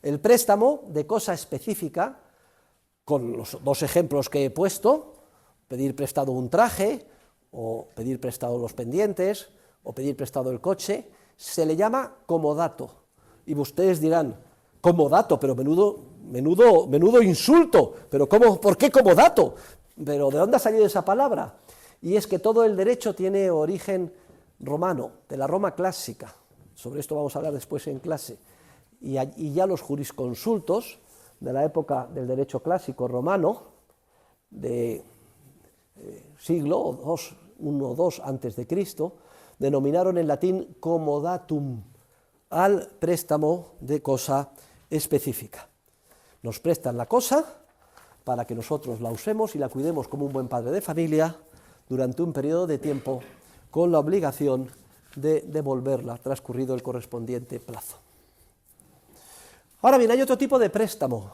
El préstamo de cosa específica, con los dos ejemplos que he puesto, pedir prestado un traje, o pedir prestado los pendientes, o pedir prestado el coche, se le llama comodato. Y ustedes dirán, comodato, pero menudo insulto, pero ¿por qué comodato? Pero ¿de dónde ha salido esa palabra? Y es que todo el derecho tiene origen romano, de la Roma clásica. Sobre esto vamos a hablar después en clase. Y ya los jurisconsultos de la época del derecho clásico romano, de siglo I o II antes de Cristo, denominaron en latín comodatum al préstamo de cosa específica. Nos prestan la cosa para que nosotros la usemos y la cuidemos como un buen padre de familia durante un periodo de tiempo, con la obligación de devolverla transcurrido el correspondiente plazo. Ahora bien, hay otro tipo de préstamo,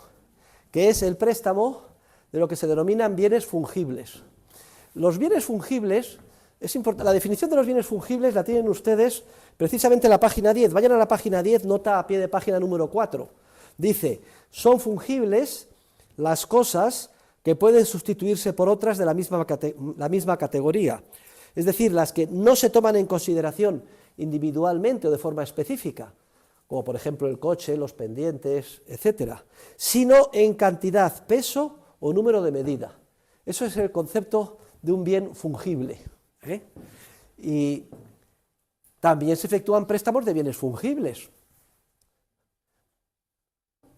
que es el préstamo de lo que se denominan bienes fungibles. Los bienes fungibles, es importante, la definición de los bienes fungibles la tienen ustedes precisamente en la página 10. Vayan a la página 10, nota a pie de página número 4. Dice, son fungibles las cosas que pueden sustituirse por otras de la misma categoría. Es decir, las que no se toman en consideración individualmente o de forma específica, como por ejemplo el coche, los pendientes, etcétera, sino en cantidad, peso o número de medida. Eso es el concepto de un bien fungible. Y también se efectúan préstamos de bienes fungibles.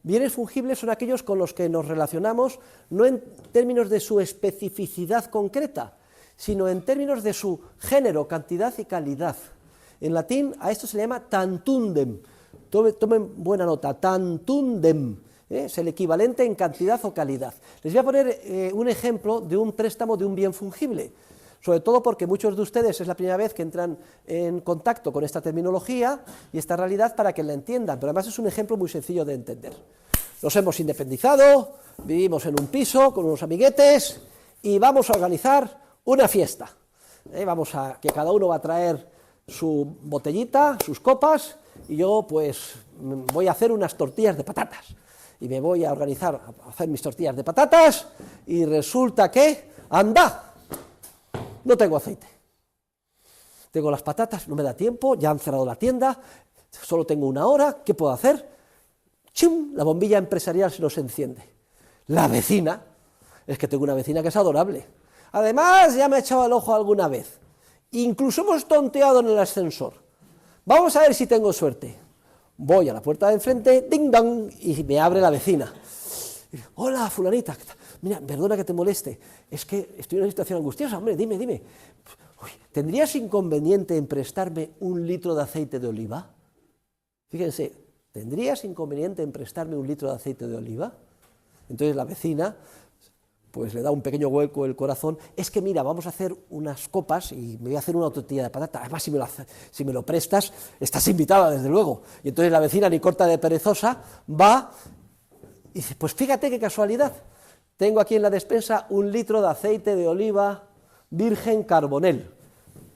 Bienes fungibles son aquellos con los que nos relacionamos no en términos de su especificidad concreta, sino en términos de su género, cantidad y calidad. En latín a esto se le llama tantundem. Tomen buena nota, tantundem. Es el equivalente en cantidad o calidad. Les voy a poner un ejemplo de un préstamo de un bien fungible, sobre todo porque muchos de ustedes es la primera vez que entran en contacto con esta terminología y esta realidad para que la entiendan, pero además es un ejemplo muy sencillo de entender. Nos hemos independizado, vivimos en un piso con unos amiguetes y vamos a organizar una fiesta. Que cada uno va a traer su botellita, sus copas, y yo pues voy a hacer unas tortillas de patatas. Y me voy a organizar a hacer mis tortillas de patatas y resulta que, ¡anda!, no tengo aceite. Tengo las patatas, no me da tiempo, ya han cerrado la tienda, solo tengo una hora, ¿qué puedo hacer? ¡Chum! La bombilla empresarial se nos enciende. La vecina, es que tengo una vecina que es adorable. Además, ya me ha echado el ojo alguna vez. Incluso hemos tonteado en el ascensor. Vamos a ver si tengo suerte. Voy a la puerta de enfrente, ding dong, y me abre la vecina. Hola, fulanita, mira, perdona que te moleste, es que estoy en una situación angustiosa, hombre, dime. Uy, ¿tendrías inconveniente en prestarme 1 litro de aceite de oliva? Fíjense, ¿tendrías inconveniente en prestarme 1 litro de aceite de oliva? Entonces la vecina pues le da un pequeño hueco el corazón, es que mira, vamos a hacer unas copas y me voy a hacer una tortilla de patata, además si me lo prestas, estás invitada desde luego. Y entonces la vecina, ni corta de perezosa, va y dice, pues fíjate qué casualidad, tengo aquí en la despensa 1 litro de aceite de oliva virgen carbonel.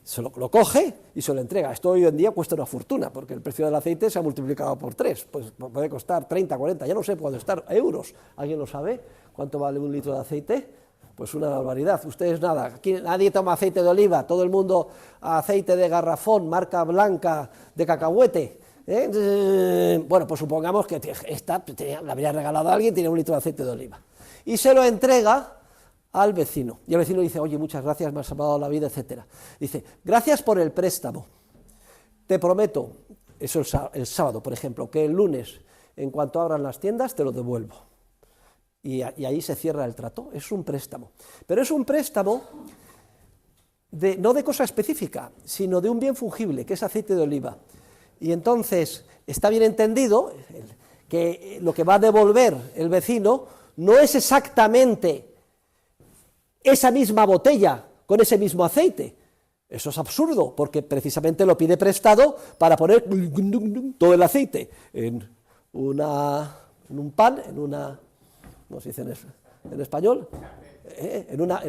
Se lo coge y se lo entrega. Esto hoy en día cuesta una fortuna, porque el precio del aceite se ha multiplicado por 3, pues puede costar 30, 40, ya no sé, puede costar euros. ¿Alguien lo sabe? ¿Cuánto vale 1 litro de aceite? Pues una barbaridad. Ustedes nada, aquí nadie toma aceite de oliva, todo el mundo aceite de garrafón, marca blanca, de cacahuete. Bueno, pues supongamos que esta la habría regalado a alguien, tiene 1 litro de aceite de oliva. Y se lo entrega al vecino. Y el vecino dice, oye, muchas gracias, me has salvado la vida, etcétera. Dice, gracias por el préstamo. Te prometo, eso el sábado, por ejemplo, que el lunes, en cuanto abran las tiendas, te lo devuelvo. Y ahí se cierra el trato. Es un préstamo. Pero es un préstamo no de cosa específica, sino de un bien fungible, que es aceite de oliva. Y entonces está bien entendido que lo que va a devolver el vecino no es exactamente esa misma botella con ese mismo aceite. Eso es absurdo, porque precisamente lo pide prestado para poner todo el aceite en un pan, ¿cómo se dice en español? En una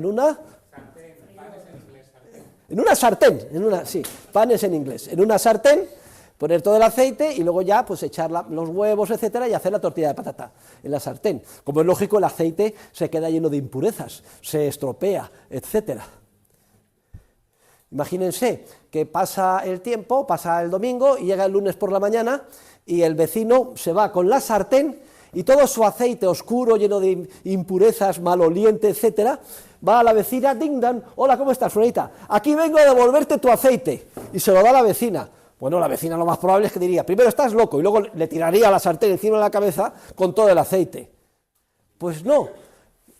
sartén, sí, panes en inglés, en una sartén, poner todo el aceite y luego ya pues echar los huevos, etcétera, y hacer la tortilla de patata en la sartén. Como es lógico, el aceite se queda lleno de impurezas, se estropea, etcétera. Imagínense que pasa el tiempo, pasa el domingo y llega el lunes por la mañana y el vecino se va con la sartén y todo su aceite oscuro, lleno de impurezas, maloliente, etcétera, va a la vecina, ding dan, hola, ¿cómo estás, Florita? Aquí vengo a devolverte tu aceite, y se lo da a la vecina. Bueno, la vecina lo más probable es que diría, primero estás loco, y luego le tiraría la sartén encima de la cabeza con todo el aceite. Pues no,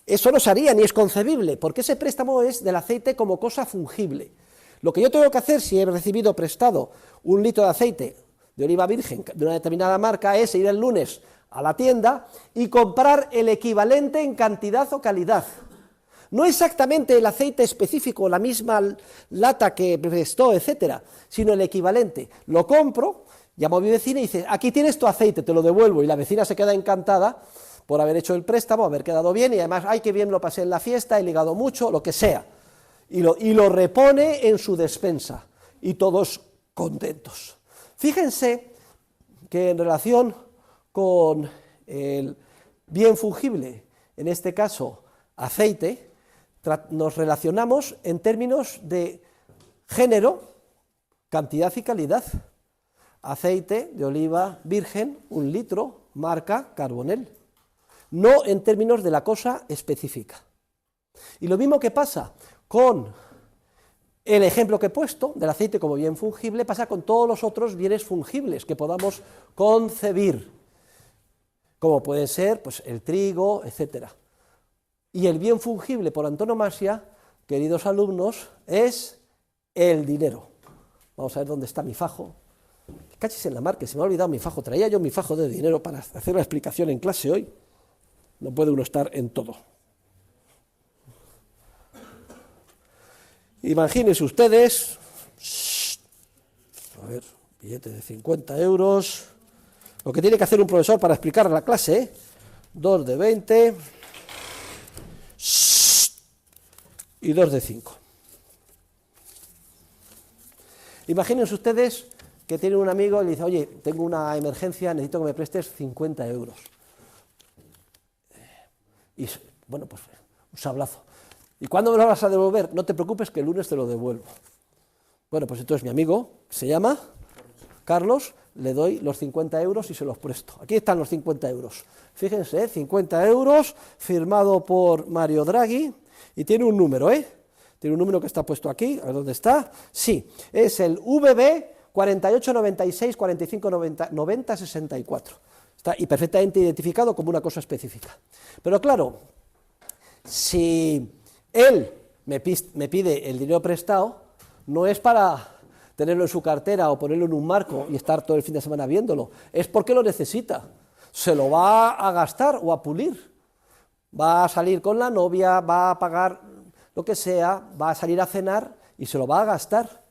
eso no se haría, ni es concebible, porque ese préstamo es del aceite como cosa fungible. Lo que yo tengo que hacer si he recibido prestado 1 litro de aceite de oliva virgen de una determinada marca es ir el lunes a la tienda y comprar el equivalente en cantidad o calidad. No exactamente el aceite específico, la misma lata que prestó, etcétera, sino el equivalente. Lo compro, llamo a mi vecina y dice, aquí tienes tu aceite, te lo devuelvo, y la vecina se queda encantada por haber hecho el préstamo, haber quedado bien, y además, ay, qué bien lo pasé en la fiesta, he ligado mucho, lo que sea. Y lo repone en su despensa, y todos contentos. Fíjense que en relación con el bien fungible, en este caso aceite, nos relacionamos en términos de género, cantidad y calidad. Aceite de oliva virgen, 1 litro, marca Carbonell. No en términos de la cosa específica. Y lo mismo que pasa con el ejemplo que he puesto del aceite como bien fungible, pasa con todos los otros bienes fungibles que podamos concebir, como pueden ser pues, el trigo, etcétera. Y el bien fungible por antonomasia, queridos alumnos, es el dinero. Vamos a ver dónde está mi fajo. Cachis en la mar, que se me ha olvidado mi fajo. Traía yo mi fajo de dinero para hacer la explicación en clase hoy. No puede uno estar en todo. Imagínense ustedes, a ver, billete de 50 euros, lo que tiene que hacer un profesor para explicar la clase, 2 de 20 y 2 de 5. Imagínense ustedes que tienen un amigo y le dice, oye, tengo una emergencia, necesito que me prestes 50 euros. Y bueno, pues un sablazo. ¿Y cuándo me lo vas a devolver? No te preocupes que el lunes te lo devuelvo. Bueno, pues entonces mi amigo, que se llama Carlos, le doy los 50 euros y se los presto. Aquí están los 50 euros. Fíjense, 50 euros, firmado por Mario Draghi, y tiene un número, ¿eh? Tiene un número que está puesto aquí, a ver dónde está. Sí, es el VB 4896 45 90 64. Está y perfectamente identificado como una cosa específica. Pero claro, si él me pide el dinero prestado, no es para tenerlo en su cartera o ponerlo en un marco y estar todo el fin de semana viéndolo, es porque lo necesita, se lo va a gastar o a pulir, va a salir con la novia, va a pagar lo que sea, va a salir a cenar y se lo va a gastar.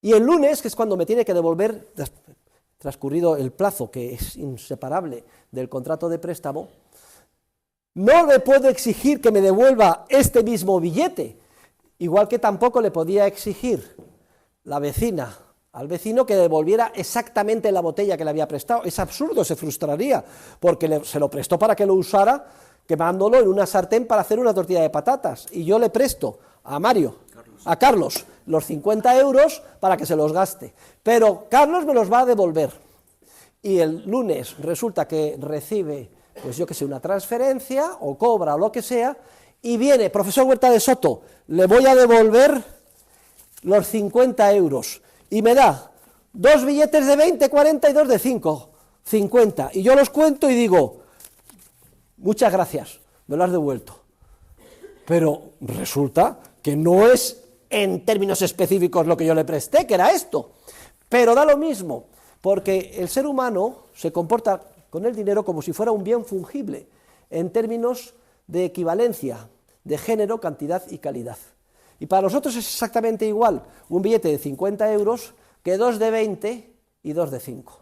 Y el lunes, que es cuando me tiene que devolver, transcurrido el plazo que es inseparable del contrato de préstamo, no le puedo exigir que me devuelva este mismo billete, igual que tampoco le podía exigir la vecina al vecino que devolviera exactamente la botella que le había prestado. Es absurdo, se frustraría, porque se lo prestó para que lo usara quemándolo en una sartén para hacer una tortilla de patatas, y yo le presto a Carlos, los 50 euros para que se los gaste, pero Carlos me los va a devolver, y el lunes resulta que recibe, pues yo que sé, una transferencia, o cobra, o lo que sea, y viene, profesor Huerta de Soto, le voy a devolver los 50 euros, y me da 2 billetes de 20, 40 y 2 de 5, 50, y yo los cuento y digo, muchas gracias, me lo has devuelto. Pero resulta que no es en términos específicos lo que yo le presté, que era esto. Pero da lo mismo, porque el ser humano se comporta con el dinero como si fuera un bien fungible, en términos de equivalencia, de género, cantidad y calidad. Y para nosotros es exactamente igual un billete de 50 euros que 2 de 20 y 2 de 5,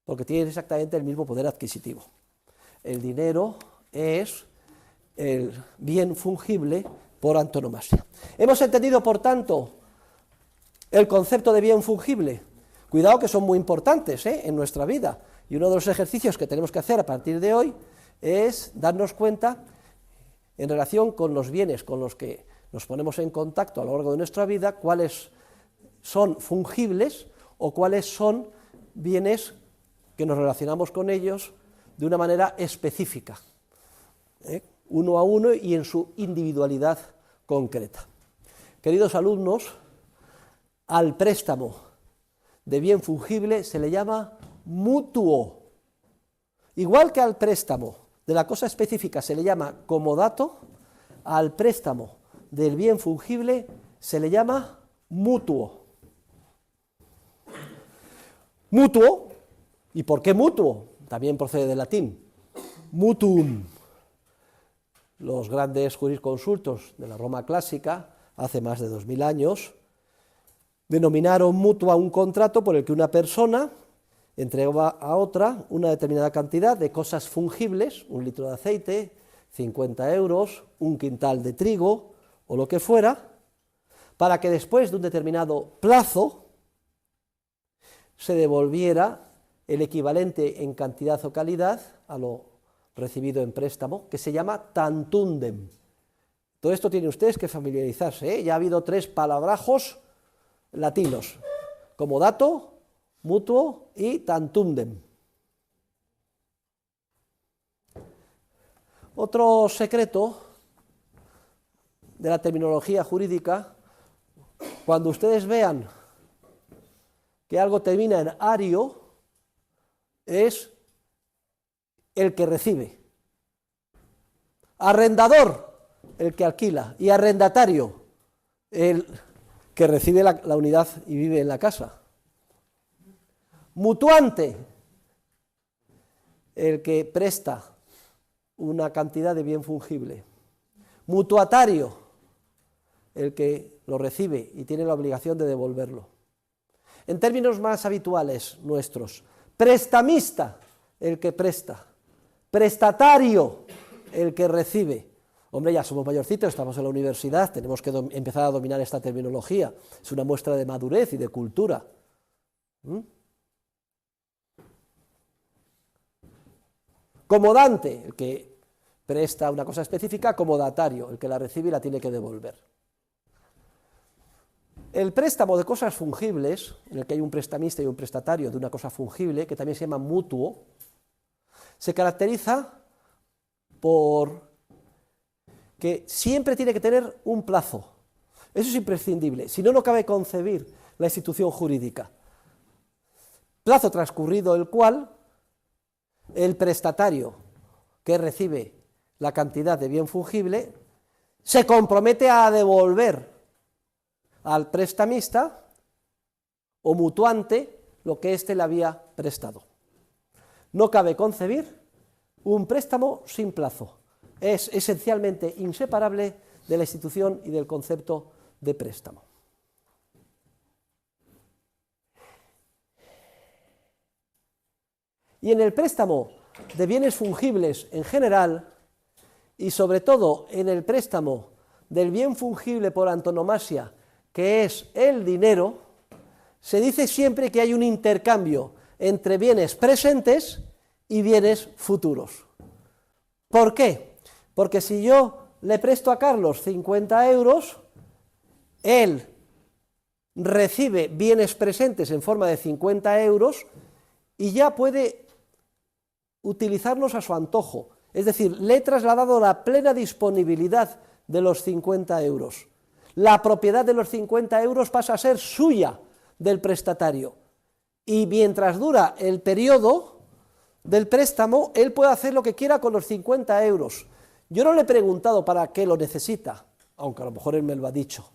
porque tienen exactamente el mismo poder adquisitivo. El dinero es el bien fungible por antonomasia. Hemos entendido, por tanto, el concepto de bien fungible. Cuidado que son muy importantes en nuestra vida, y uno de los ejercicios que tenemos que hacer a partir de hoy es darnos cuenta, en relación con los bienes con los que nos ponemos en contacto a lo largo de nuestra vida, cuáles son fungibles o cuáles son bienes que nos relacionamos con ellos de una manera específica, uno a uno y en su individualidad concreta. Queridos alumnos, al préstamo de bien fungible se le llama mutuo. Igual que al préstamo de la cosa específica se le llama comodato, al préstamo del bien fungible se le llama mutuo. Mutuo, ¿y por qué mutuo? También procede del latín, mutuum. Los grandes jurisconsultos de la Roma clásica, hace más de 2000 años, denominaron mutuo a un contrato por el que una persona entregaba a otra una determinada cantidad de cosas fungibles, 1 litro de aceite, 50 euros, un quintal de trigo o lo que fuera, para que después de un determinado plazo se devolviera el equivalente en cantidad o calidad a lo recibido en préstamo, que se llama tantundem. Todo esto tienen ustedes que familiarizarse, Ya ha habido 3 palabrajos latinos: comodato, mutuo y tantundem. Otro secreto de la terminología jurídica: cuando ustedes vean que algo termina en ario, es el que recibe. Arrendador, el que alquila, y arrendatario, el que recibe la unidad y vive en la casa. Mutuante, el que presta una cantidad de bien fungible. Mutuatario, el que lo recibe y tiene la obligación de devolverlo. En términos más habituales nuestros: prestamista, el que presta; prestatario, el que recibe. Hombre, ya somos mayorcitos, estamos en la universidad, tenemos que empezar a dominar esta terminología. Es una muestra de madurez y de cultura. Comodante, el que presta una cosa específica; comodatario, el que la recibe y la tiene que devolver. El préstamo de cosas fungibles, en el que hay un prestamista y un prestatario de una cosa fungible, que también se llama mutuo, se caracteriza por que siempre tiene que tener un plazo. Eso es imprescindible, si no, no cabe concebir la institución jurídica. Plazo transcurrido el cual el prestatario que recibe la cantidad de bien fungible se compromete a devolver al prestamista o mutuante lo que éste le había prestado. No cabe concebir un préstamo sin plazo. Es esencialmente inseparable de la institución y del concepto de préstamo. Y en el préstamo de bienes fungibles en general, y sobre todo en el préstamo del bien fungible por antonomasia, que es el dinero, se dice siempre que hay un intercambio entre bienes presentes y bienes futuros. ¿Por qué? Porque si yo le presto a Carlos 50 euros, él recibe bienes presentes en forma de 50 euros y ya puede utilizarlos a su antojo. Es decir, le he trasladado la plena disponibilidad de los 50 euros. La propiedad de los 50 euros pasa a ser suya, del prestatario. Y mientras dura el periodo del préstamo, él puede hacer lo que quiera con los 50 euros. Yo no le he preguntado para qué lo necesita, aunque a lo mejor él me lo ha dicho,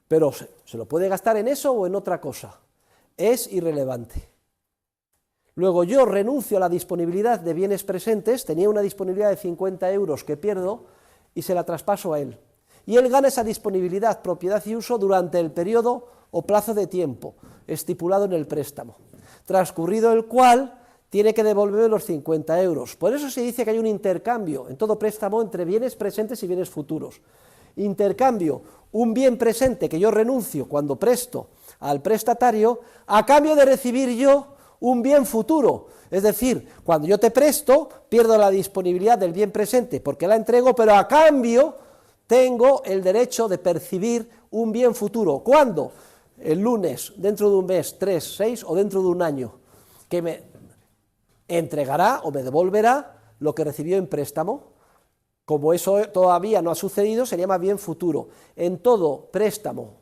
pero se lo puede gastar en eso o en otra cosa. Es irrelevante. Luego yo renuncio a la disponibilidad de bienes presentes, tenía una disponibilidad de 50 euros que pierdo, y se la traspaso a él. Y él gana esa disponibilidad, propiedad y uso durante el periodo o plazo de tiempo estipulado en el préstamo, transcurrido el cual tiene que devolverme los 50 euros. Por eso se dice que hay un intercambio en todo préstamo entre bienes presentes y bienes futuros. Intercambio, un bien presente que yo renuncio cuando presto al prestatario, a cambio de recibir yo un bien futuro. Es decir, cuando yo te presto, pierdo la disponibilidad del bien presente porque la entrego, pero a cambio tengo el derecho de percibir un bien futuro. ¿Cuándo? El lunes, dentro de un mes, 3, 6 o dentro de un año, que me entregará o me devolverá lo que recibió en préstamo. Como eso todavía no ha sucedido, se llama bien futuro. En todo préstamo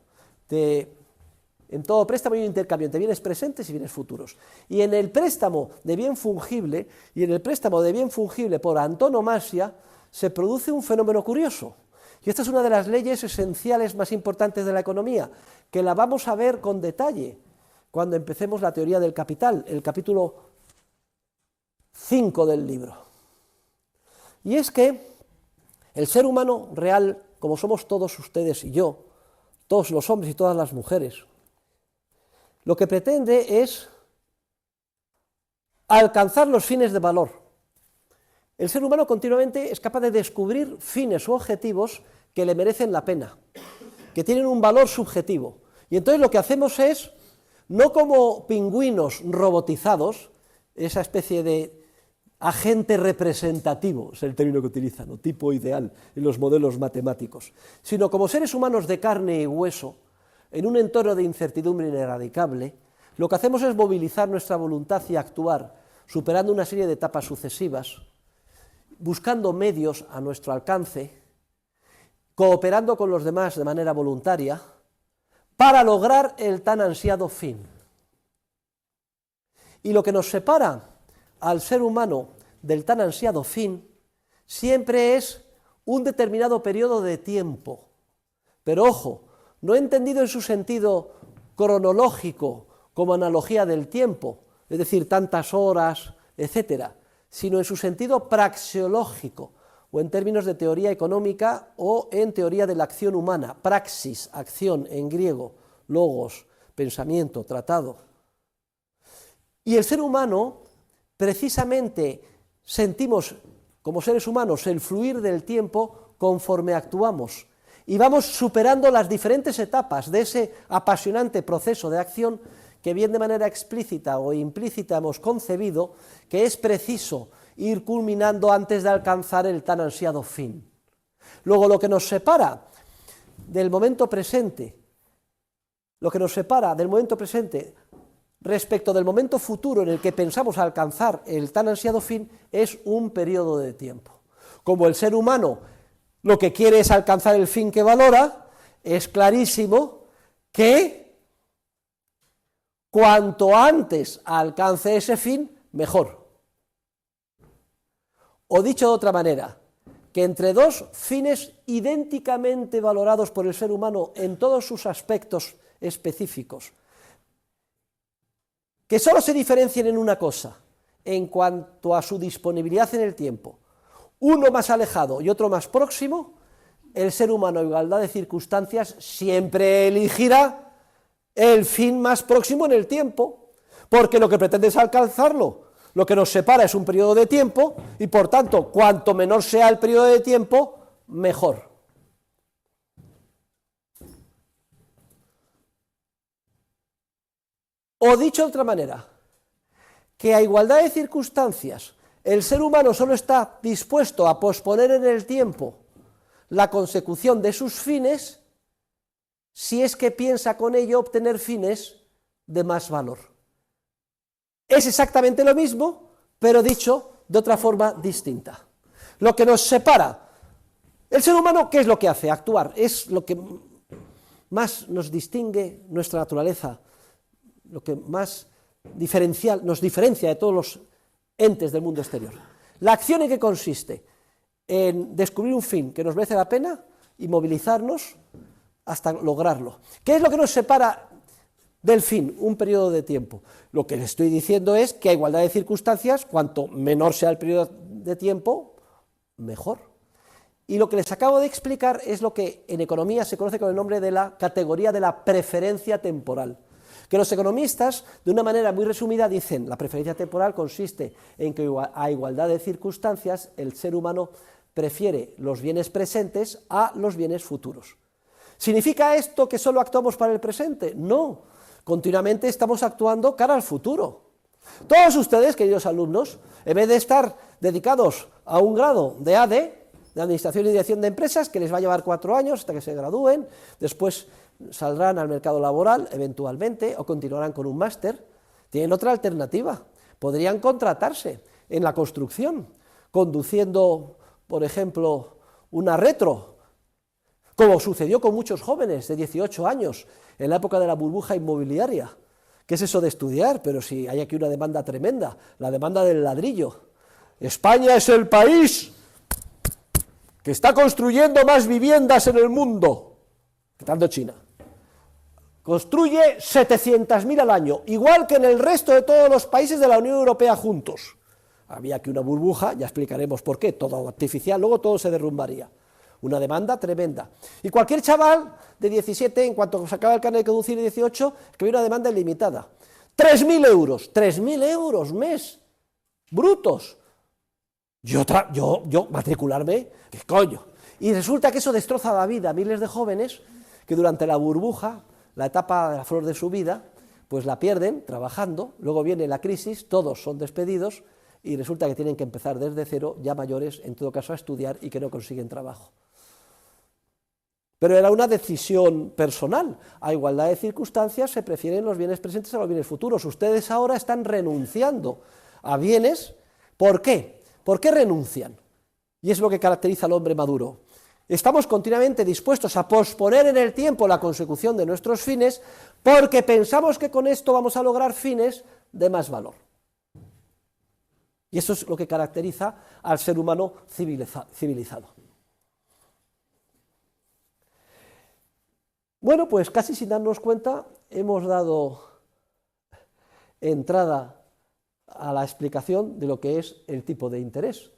hay un intercambio entre bienes presentes y bienes futuros. Y en el préstamo de bien fungible, por antonomasia, se produce un fenómeno curioso. Y esta es una de las leyes esenciales más importantes de la economía, que la vamos a ver con detalle cuando empecemos la teoría del capital, el capítulo 5 del libro. Y es que el ser humano real, como somos todos ustedes y yo, todos los hombres y todas las mujeres, lo que pretende es alcanzar los fines de valor. El ser humano continuamente es capaz de descubrir fines u objetivos que le merecen la pena, que tienen un valor subjetivo. Y entonces lo que hacemos es, no como pingüinos robotizados, esa especie de agente representativo, es el término que utilizan, o tipo ideal en los modelos matemáticos, sino como seres humanos de carne y hueso, en un entorno de incertidumbre ineradicable, lo que hacemos es movilizar nuestra voluntad y actuar, superando una serie de etapas sucesivas, buscando medios a nuestro alcance, cooperando con los demás de manera voluntaria, para lograr el tan ansiado fin. Y lo que nos separa al ser humano del tan ansiado fin siempre es un determinado periodo de tiempo. Pero ojo, no entendido en su sentido cronológico como analogía del tiempo, es decir, tantas horas, etcétera, sino en su sentido praxeológico, o en términos de teoría económica o en teoría de la acción humana, praxis, acción en griego, logos, pensamiento, tratado. Y el ser humano, precisamente, sentimos como seres humanos el fluir del tiempo conforme actuamos y vamos superando las diferentes etapas de ese apasionante proceso de acción que bien de manera explícita o implícita hemos concebido que es preciso ir culminando antes de alcanzar el tan ansiado fin. Luego, lo que nos separa del momento presente, respecto del momento futuro en el que pensamos alcanzar el tan ansiado fin, es un periodo de tiempo. Como el ser humano lo que quiere es alcanzar el fin que valora, es clarísimo que cuanto antes alcance ese fin, mejor. O dicho de otra manera, que entre dos fines idénticamente valorados por el ser humano en todos sus aspectos específicos, que solo se diferencien en una cosa, en cuanto a su disponibilidad en el tiempo, uno más alejado y otro más próximo, el ser humano, a igualdad de circunstancias, siempre elegirá el fin más próximo en el tiempo, porque lo que pretende es alcanzarlo. Lo que nos separa es un periodo de tiempo y, por tanto, cuanto menor sea el periodo de tiempo, mejor. O dicho de otra manera, que a igualdad de circunstancias el ser humano solo está dispuesto a posponer en el tiempo la consecución de sus fines si es que piensa con ello obtener fines de más valor. Es exactamente lo mismo, pero dicho de otra forma distinta. Lo que nos separa, el ser humano, ¿qué es lo que hace? Actuar. Es lo que más nos distingue nuestra naturaleza, lo que más nos diferencia de todos los entes del mundo exterior. La acción, ¿en qué consiste? En descubrir un fin que nos merece la pena y movilizarnos hasta lograrlo. ¿Qué es lo que nos separa del fin? Un periodo de tiempo. Lo que le estoy diciendo es que a igualdad de circunstancias, cuanto menor sea el periodo de tiempo, mejor. Y lo que les acabo de explicar es lo que en economía se conoce con el nombre de la categoría de la preferencia temporal, que los economistas, de una manera muy resumida, dicen: la preferencia temporal consiste en que a igualdad de circunstancias el ser humano prefiere los bienes presentes a los bienes futuros. ¿Significa esto que solo actuamos para el presente? No, continuamente estamos actuando cara al futuro. Todos ustedes, queridos alumnos, en vez de estar dedicados a un grado de AD, de Administración y Dirección de Empresas, que les va a llevar 4 años hasta que se gradúen, después saldrán al mercado laboral eventualmente o continuarán con un máster, tienen otra alternativa. Podrían contratarse en la construcción, conduciendo, por ejemplo, una retro, como sucedió con muchos jóvenes de 18 años en la época de la burbuja inmobiliaria. ¿Qué es eso de estudiar? Pero si hay aquí una demanda tremenda, la demanda del ladrillo. España es el país que está construyendo más viviendas en el mundo, quitando China. Construye 700.000 al año, igual que en el resto de todos los países de la Unión Europea juntos. Había aquí una burbuja, ya explicaremos por qué, todo artificial, luego todo se derrumbaría. Una demanda tremenda. Y cualquier chaval de 17, en cuanto se acaba el carnet de conducir de 18, que ve una demanda ilimitada. 3.000 euros, 3.000 euros mes, brutos. Yo matricularme, ¿qué coño? Y resulta que eso destroza la vida a miles de jóvenes que durante la burbuja, la etapa de la flor de su vida, pues la pierden trabajando, luego viene la crisis, todos son despedidos y resulta que tienen que empezar desde cero, ya mayores, en todo caso a estudiar y que no consiguen trabajo. Pero era una decisión personal. A igualdad de circunstancias se prefieren los bienes presentes a los bienes futuros. Ustedes ahora están renunciando a bienes. ¿Por qué? ¿Por qué renuncian? Y es lo que caracteriza al hombre maduro. Estamos continuamente dispuestos a posponer en el tiempo la consecución de nuestros fines porque pensamos que con esto vamos a lograr fines de más valor. Y eso es lo que caracteriza al ser humano civilizado. Bueno, pues casi sin darnos cuenta hemos dado entrada a la explicación de lo que es el tipo de interés.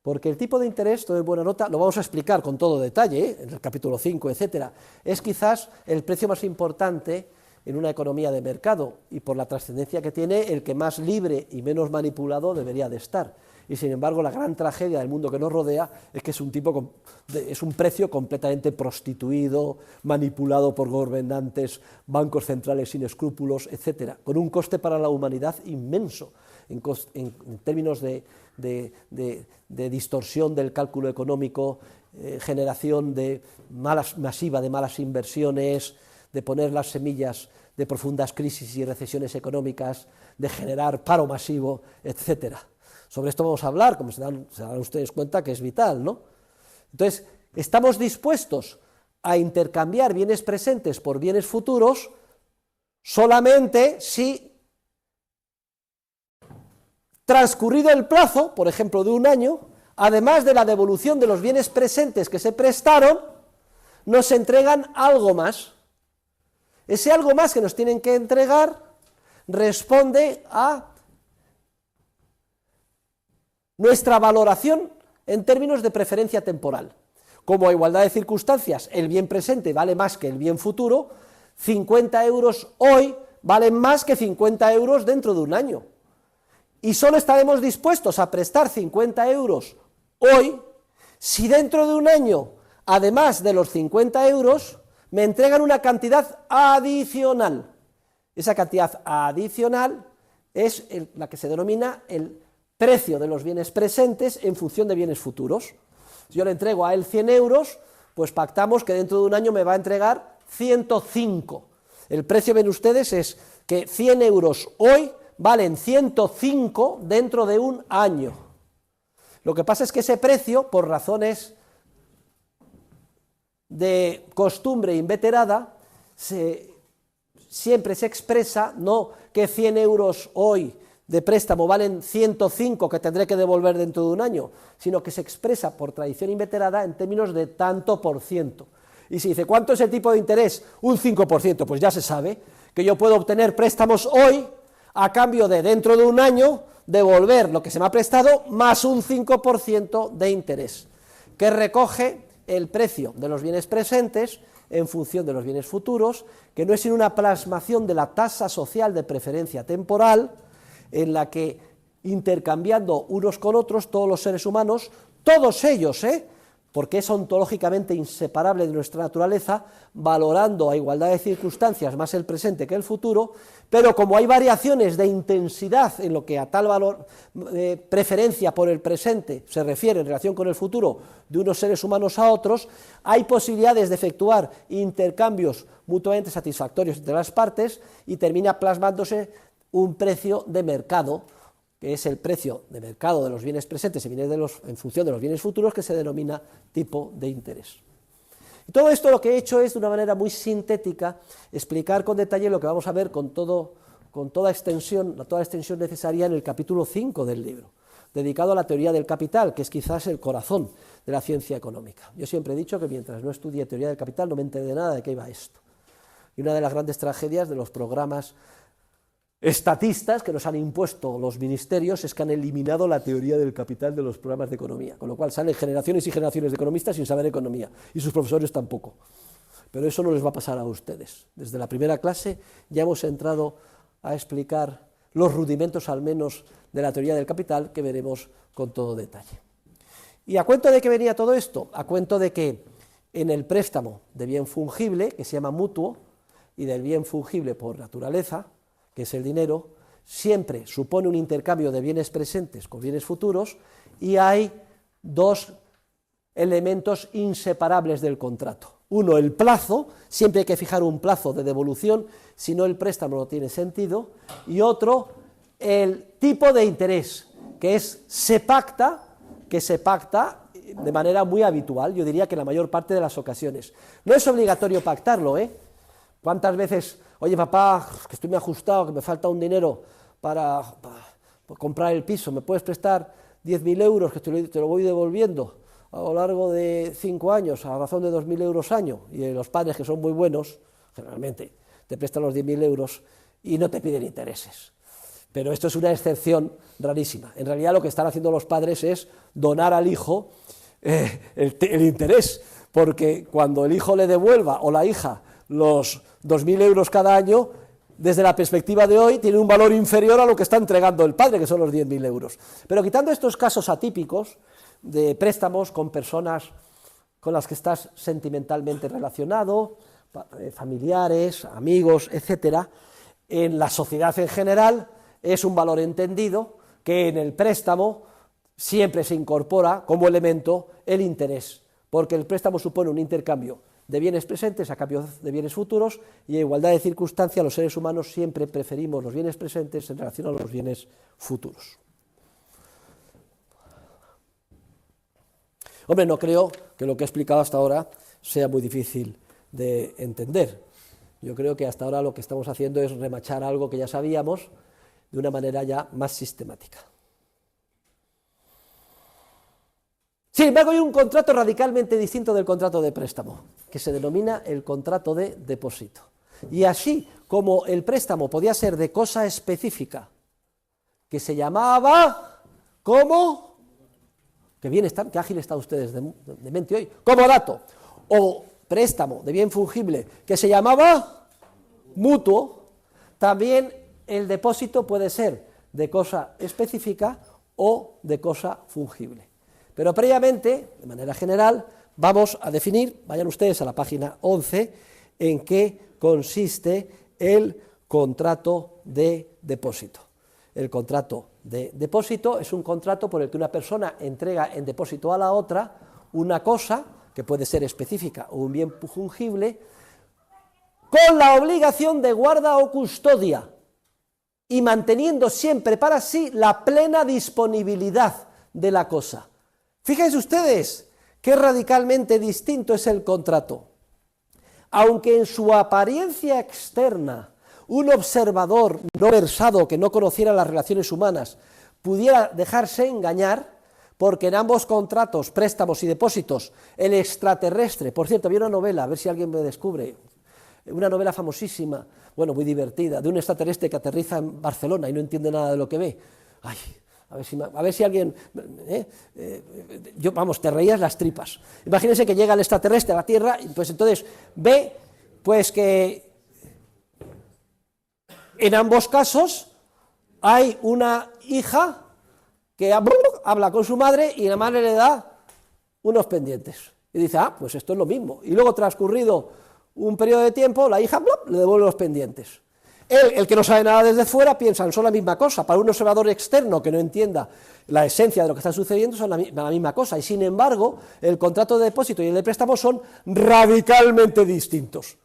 Porque el tipo de interés, todo en buena nota, lo vamos a explicar con todo detalle, en el capítulo 5, etcétera, es quizás el precio más importante en una economía de mercado y por la trascendencia que tiene, el que más libre y menos manipulado debería de estar. Y sin embargo, la gran tragedia del mundo que nos rodea es que es un precio completamente prostituido, manipulado por gobernantes, bancos centrales sin escrúpulos, etcétera, con un coste para la humanidad inmenso en términos de distorsión del cálculo económico, generación masiva de malas inversiones, de poner las semillas de profundas crisis y recesiones económicas, de generar paro masivo, etcétera. Sobre esto vamos a hablar, como se dan ustedes cuenta que es vital, ¿no? Entonces, estamos dispuestos a intercambiar bienes presentes por bienes futuros solamente si, transcurrido el plazo, por ejemplo de un año, además de la devolución de los bienes presentes que se prestaron, nos entregan algo más. Ese algo más que nos tienen que entregar responde a nuestra valoración en términos de preferencia temporal. Como a igualdad de circunstancias el bien presente vale más que el bien futuro, 50 euros hoy valen más que 50 euros dentro de un año. Y solo estaremos dispuestos a prestar 50 euros hoy si dentro de un año, además de los 50 euros, me entregan una cantidad adicional. Esa cantidad adicional es la que se denomina el precio de los bienes presentes en función de bienes futuros. Si yo le entrego a él 100 euros, pues pactamos que dentro de un año me va a entregar 105. El precio, ven ustedes, es que 100 euros hoy valen 105 dentro de un año. Lo que pasa es que ese precio, por razones de costumbre inveterada, siempre se expresa no que 100 euros hoy de préstamo valen 105 que tendré que devolver dentro de un año, sino que se expresa por tradición inveterada en términos de tanto por ciento. Y si dice, ¿cuánto es el tipo de interés? Un 5%, pues ya se sabe que yo puedo obtener préstamos hoy a cambio de dentro de un año devolver lo que se me ha prestado más un 5% de interés. que recoge el precio de los bienes presentes en función de los bienes futuros, que no es sino una plasmación de la tasa social de preferencia temporal, en la que intercambiando unos con otros todos los seres humanos, todos ellos, porque es ontológicamente inseparable de nuestra naturaleza, valorando a igualdad de circunstancias más el presente que el futuro, pero como hay variaciones de intensidad en lo que a tal valor, preferencia por el presente se refiere en relación con el futuro de unos seres humanos a otros, hay posibilidades de efectuar intercambios mutuamente satisfactorios entre las partes y termina plasmándose un precio de mercado, que es el precio de mercado de los bienes presentes en función de los bienes futuros, que se denomina tipo de interés. Y todo esto lo que he hecho es, de una manera muy sintética, explicar con detalle lo que vamos a ver con toda la extensión necesaria en el capítulo 5 del libro, dedicado a la teoría del capital, que es quizás el corazón de la ciencia económica. Yo siempre he dicho que mientras no estudie teoría del capital no me enteré de nada de qué iba esto. Y una de las grandes tragedias de los programas estatistas que nos han impuesto los ministerios es que han eliminado la teoría del capital de los programas de economía, con lo cual salen generaciones y generaciones de economistas sin saber economía, y sus profesores tampoco. Pero eso no les va a pasar a ustedes. Desde la primera clase ya hemos entrado a explicar los rudimentos, al menos, de la teoría del capital, que veremos con todo detalle. ¿Y a cuento de qué venía todo esto? A cuento de que en el préstamo de bien fungible, que se llama mutuo, y del bien fungible por naturaleza, que es el dinero, siempre supone un intercambio de bienes presentes con bienes futuros, y hay dos elementos inseparables del contrato. Uno, el plazo, siempre hay que fijar un plazo de devolución, si no el préstamo no tiene sentido, y otro, el tipo de interés, que se pacta de manera muy habitual, yo diría que en la mayor parte de las ocasiones. No es obligatorio pactarlo, ¿Cuántas veces, oye papá, que estoy muy ajustado, que me falta un dinero para comprar el piso, ¿me puedes prestar 10.000 euros que te lo voy devolviendo a lo largo de 5 años, a razón de 2.000 euros año? Y los padres, que son muy buenos, generalmente te prestan los 10.000 euros y no te piden intereses. Pero esto es una excepción rarísima. En realidad lo que están haciendo los padres es donar al hijo el interés, porque cuando el hijo le devuelva, o la hija, los 2.000 euros cada año, desde la perspectiva de hoy, tiene un valor inferior a lo que está entregando el padre, que son los 10.000 euros. Pero quitando estos casos atípicos de préstamos con personas con las que estás sentimentalmente relacionado, familiares, amigos, etcétera, en la sociedad en general es un valor entendido que en el préstamo siempre se incorpora como elemento el interés, porque el préstamo supone un intercambio de bienes presentes a cambio de bienes futuros, y a igualdad de circunstancias los seres humanos siempre preferimos los bienes presentes en relación a los bienes futuros. Hombre, no creo que lo que he explicado hasta ahora sea muy difícil de entender. Yo creo que hasta ahora lo que estamos haciendo es remachar algo que ya sabíamos de una manera ya más sistemática. Sin embargo, hay un contrato radicalmente distinto del contrato de préstamo, que se denomina el contrato de depósito. Y así como el préstamo podía ser de cosa específica, que se llamaba, ¿cómo? Qué bien están, qué ágil están ustedes de mente hoy, comodato, o préstamo de bien fungible, que se llamaba mutuo, también el depósito puede ser de cosa específica o de cosa fungible. Pero previamente, de manera general, vamos a definir, vayan ustedes a la página 11, en qué consiste el contrato de depósito. El contrato de depósito es un contrato por el que una persona entrega en depósito a la otra una cosa, que puede ser específica o un bien fungible, con la obligación de guarda o custodia, y manteniendo siempre para sí la plena disponibilidad de la cosa. Fíjense ustedes qué radicalmente distinto es el contrato. Aunque en su apariencia externa un observador no versado que no conociera las relaciones humanas pudiera dejarse engañar, porque en ambos contratos, préstamos y depósitos, el extraterrestre, por cierto, había una novela, a ver si alguien me descubre, una novela famosísima, bueno, muy divertida, de un extraterrestre que aterriza en Barcelona y no entiende nada de lo que ve. Ay, A ver si alguien... vamos, te reías las tripas. Imagínense que llega el extraterrestre a la Tierra, y pues entonces ve pues que en ambos casos hay una hija que habla con su madre y la madre le da unos pendientes. Y dice, pues esto es lo mismo. Y luego, transcurrido un periodo de tiempo, la hija le devuelve los pendientes. Él, el que no sabe nada desde fuera, piensa, son la misma cosa. Para un observador externo que no entienda la esencia de lo que está sucediendo, son la misma cosa. Y sin embargo, el contrato de depósito y el de préstamo son radicalmente distintos.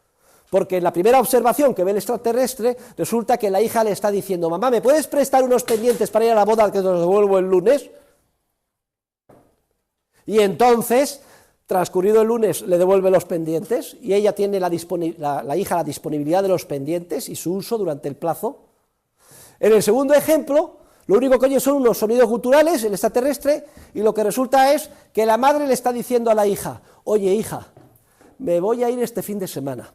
Porque en la primera observación que ve el extraterrestre, resulta que la hija le está diciendo, mamá, ¿me puedes prestar unos pendientes para ir a la boda que te los devuelvo el lunes? Y entonces, transcurrido el lunes, le devuelve los pendientes y ella tiene la hija la disponibilidad de los pendientes y su uso durante el plazo. En el segundo ejemplo, lo único que oye son unos sonidos guturales, el extraterrestre, y lo que resulta es que la madre le está diciendo a la hija, oye hija, me voy a ir este fin de semana,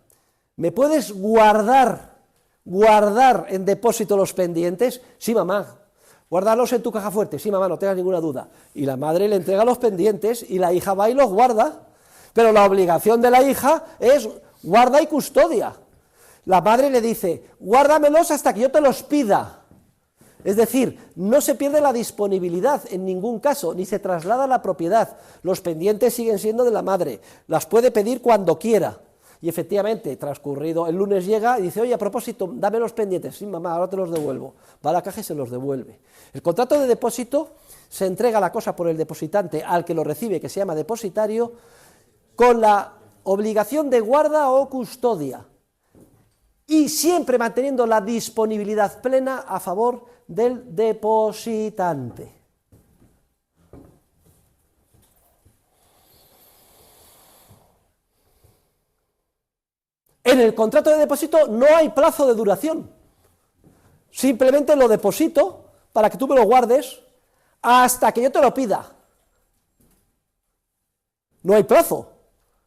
¿me puedes guardar en depósito los pendientes? Sí, mamá. Guárdalos en tu caja fuerte. Sí, mamá, no tengas ninguna duda. Y la madre le entrega los pendientes y la hija va y los guarda. Pero la obligación de la hija es guarda y custodia. La madre le dice, guárdamelos hasta que yo te los pida. Es decir, no se pierde la disponibilidad en ningún caso, ni se traslada la propiedad. Los pendientes siguen siendo de la madre. Las puede pedir cuando quiera. Y efectivamente, transcurrido, el lunes llega y dice, oye, a propósito, dame los pendientes. Sí, mamá, ahora te los devuelvo. Va a la caja y se los devuelve. El contrato de depósito se entrega la cosa por el depositante al que lo recibe, que se llama depositario, con la obligación de guarda o custodia. Y siempre manteniendo la disponibilidad plena a favor del depositante. En el contrato de depósito no hay plazo de duración, simplemente lo deposito para que tú me lo guardes hasta que yo te lo pida. No hay plazo,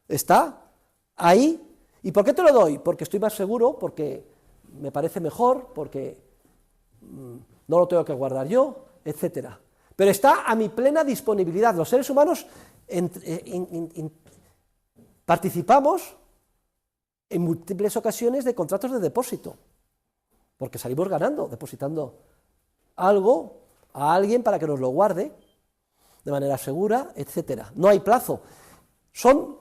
está ahí. ¿Y por qué te lo doy? Porque estoy más seguro, porque me parece mejor, porque no lo tengo que guardar yo, etcétera. Pero está a mi plena disponibilidad. Los seres humanos participamos en múltiples ocasiones de contratos de depósito, porque salimos ganando, depositando algo a alguien para que nos lo guarde de manera segura, etcétera. No hay plazo.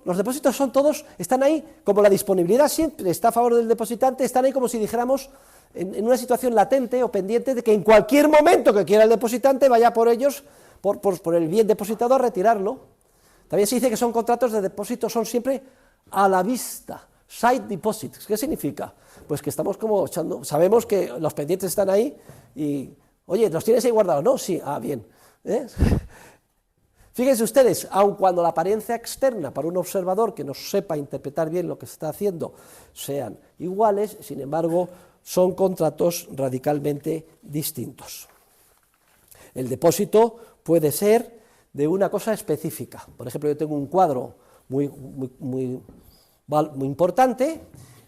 Los depósitos son todos, están ahí, como la disponibilidad siempre está a favor del depositante, están ahí como si dijéramos en una situación latente o pendiente de que en cualquier momento que quiera el depositante vaya por ellos, por el bien depositado, a retirarlo. También se dice que son contratos de depósito, son siempre a la vista. Side deposits, ¿qué significa? Pues que estamos como echando, sabemos que los pendientes están ahí y, oye, ¿los tienes ahí guardados? No, sí, bien. Fíjense ustedes, aun cuando la apariencia externa para un observador que no sepa interpretar bien lo que se está haciendo sean iguales, sin embargo, son contratos radicalmente distintos. El depósito puede ser de una cosa específica. Por ejemplo, yo tengo un cuadro muy importante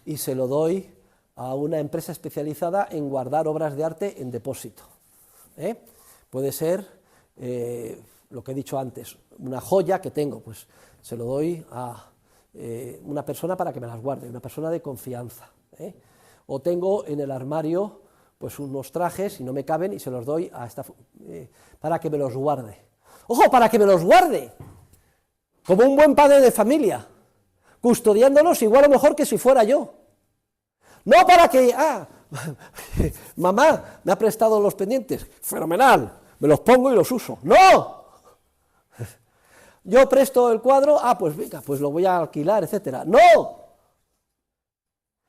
y se lo doy a una empresa especializada en guardar obras de arte en depósito. Puede ser lo que he dicho antes, una joya que tengo, pues se lo doy a una persona para que me las guarde, una persona de confianza. O tengo en el armario pues unos trajes y no me caben y se los doy a esta para que me los guarde. ¡Ojo, para que me los guarde! Como un buen padre de familia, custodiándolos igual o mejor que si fuera yo. No para que, mamá me ha prestado los pendientes, fenomenal, me los pongo y los uso. ¡No! Yo presto el cuadro, pues venga, pues lo voy a alquilar, etcétera. ¡No!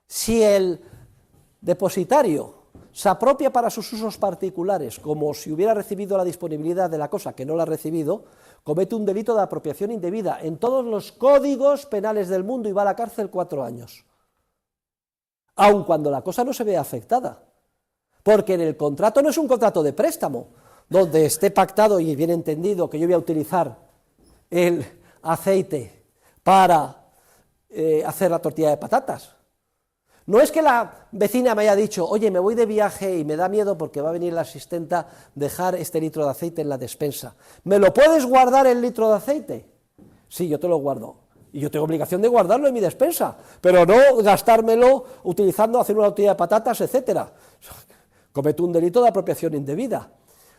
Si el depositario se apropia para sus usos particulares, como si hubiera recibido la disponibilidad de la cosa que no la ha recibido, comete un delito de apropiación indebida en todos los códigos penales del mundo y va a la cárcel 4 años. Aun cuando la cosa no se vea afectada. Porque en el contrato no es un contrato de préstamo, donde esté pactado y bien entendido que yo voy a utilizar el aceite para hacer la tortilla de patatas. No es que la vecina me haya dicho, oye, me voy de viaje y me da miedo porque va a venir la asistenta a dejar este litro de aceite en la despensa. ¿Me lo puedes guardar el litro de aceite? Sí, yo te lo guardo. Y yo tengo obligación de guardarlo en mi despensa, pero no gastármelo utilizando, hacer una tortilla de patatas, etcétera. Cometo un delito de apropiación indebida.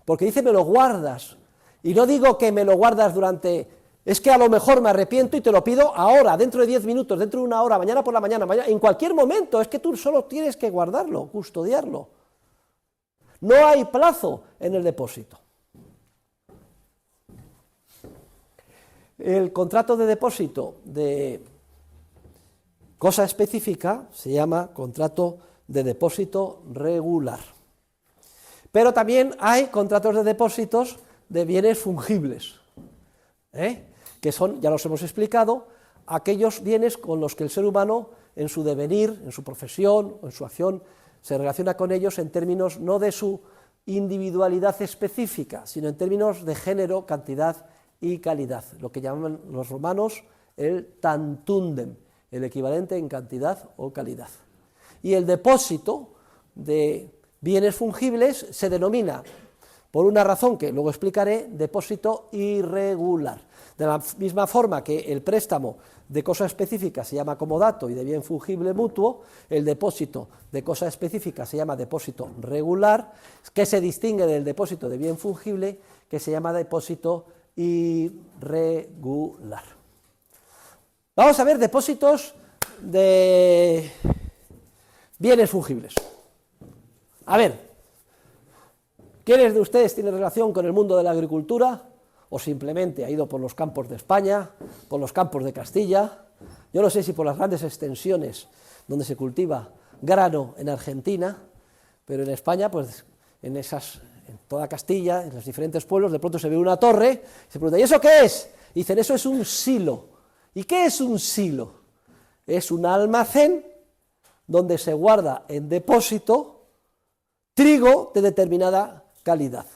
Porque dice, me lo guardas. Y no digo que me lo guardas durante... Es que a lo mejor me arrepiento y te lo pido ahora, dentro de 10 minutos, dentro de una hora, mañana por la mañana, en cualquier momento. Es que tú solo tienes que guardarlo, custodiarlo. No hay plazo en el depósito. El contrato de depósito de cosa específica se llama contrato de depósito regular. Pero también hay contratos de depósitos de bienes fungibles, que son, ya los hemos explicado, aquellos bienes con los que el ser humano en su devenir, en su profesión o en su acción se relaciona con ellos en términos no de su individualidad específica, sino en términos de género, cantidad y calidad, lo que llaman los romanos el tantundem, el equivalente en cantidad o calidad. Y el depósito de bienes fungibles se denomina, por una razón que luego explicaré, depósito irregular. De la misma forma que el préstamo de cosa específica se llama comodato y de bien fungible mutuo, el depósito de cosa específica se llama depósito regular, que se distingue del depósito de bien fungible, que se llama depósito irregular. Vamos a ver depósitos de bienes fungibles. A ver, ¿quiénes de ustedes tienen relación con el mundo de la agricultura? O simplemente ha ido por los campos de España, por los campos de Castilla, yo no sé si por las grandes extensiones donde se cultiva grano en Argentina, pero en España, pues en toda Castilla, en los diferentes pueblos, de pronto se ve una torre, y se pregunta, ¿y eso qué es? Y dicen, eso es un silo. ¿Y qué es un silo? Es un almacén donde se guarda en depósito trigo de determinada calidad.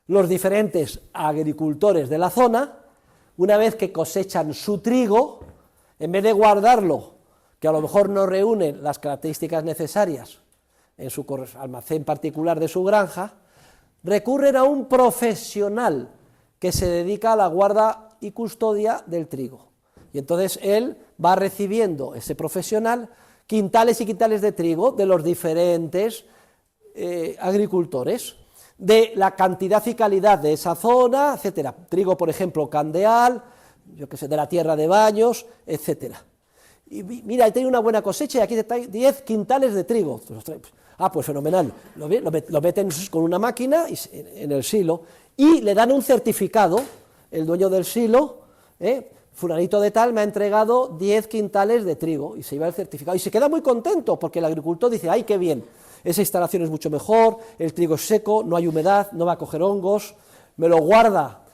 Los diferentes agricultores de la zona, una vez que cosechan su trigo, en vez de guardarlo, que a lo mejor no reúne las características necesarias en su almacén particular de su granja, recurren a un profesional que se dedica a la guarda y custodia del trigo. Y entonces él va recibiendo, ese profesional, quintales y quintales de trigo de los diferentes agricultores, de la cantidad y calidad de esa zona, etcétera. Trigo, por ejemplo, candeal, yo qué sé, de la tierra de Baños, etcétera. Y mira, he tenido una buena cosecha y aquí te trae 10 quintales de trigo. Pues fenomenal. Lo meten con una máquina en el silo y le dan un certificado, el dueño del silo, fulanito de tal me ha entregado 10 quintales de trigo, y se lleva el certificado. Y se queda muy contento porque el agricultor dice, ¡ay, qué bien! Esa instalación es mucho mejor, el trigo es seco, no hay humedad, no va a coger hongos, me lo guarda,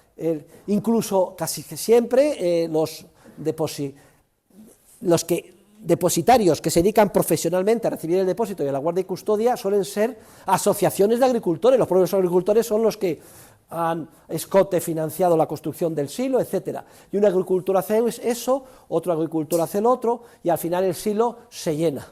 incluso casi siempre los depositarios que se dedican profesionalmente a recibir el depósito y a la guardia y custodia suelen ser asociaciones de agricultores, los propios agricultores son los que han financiado la construcción del silo, etcétera. Y un agricultor hace eso, otro agricultor hace el otro, y al final el silo se llena.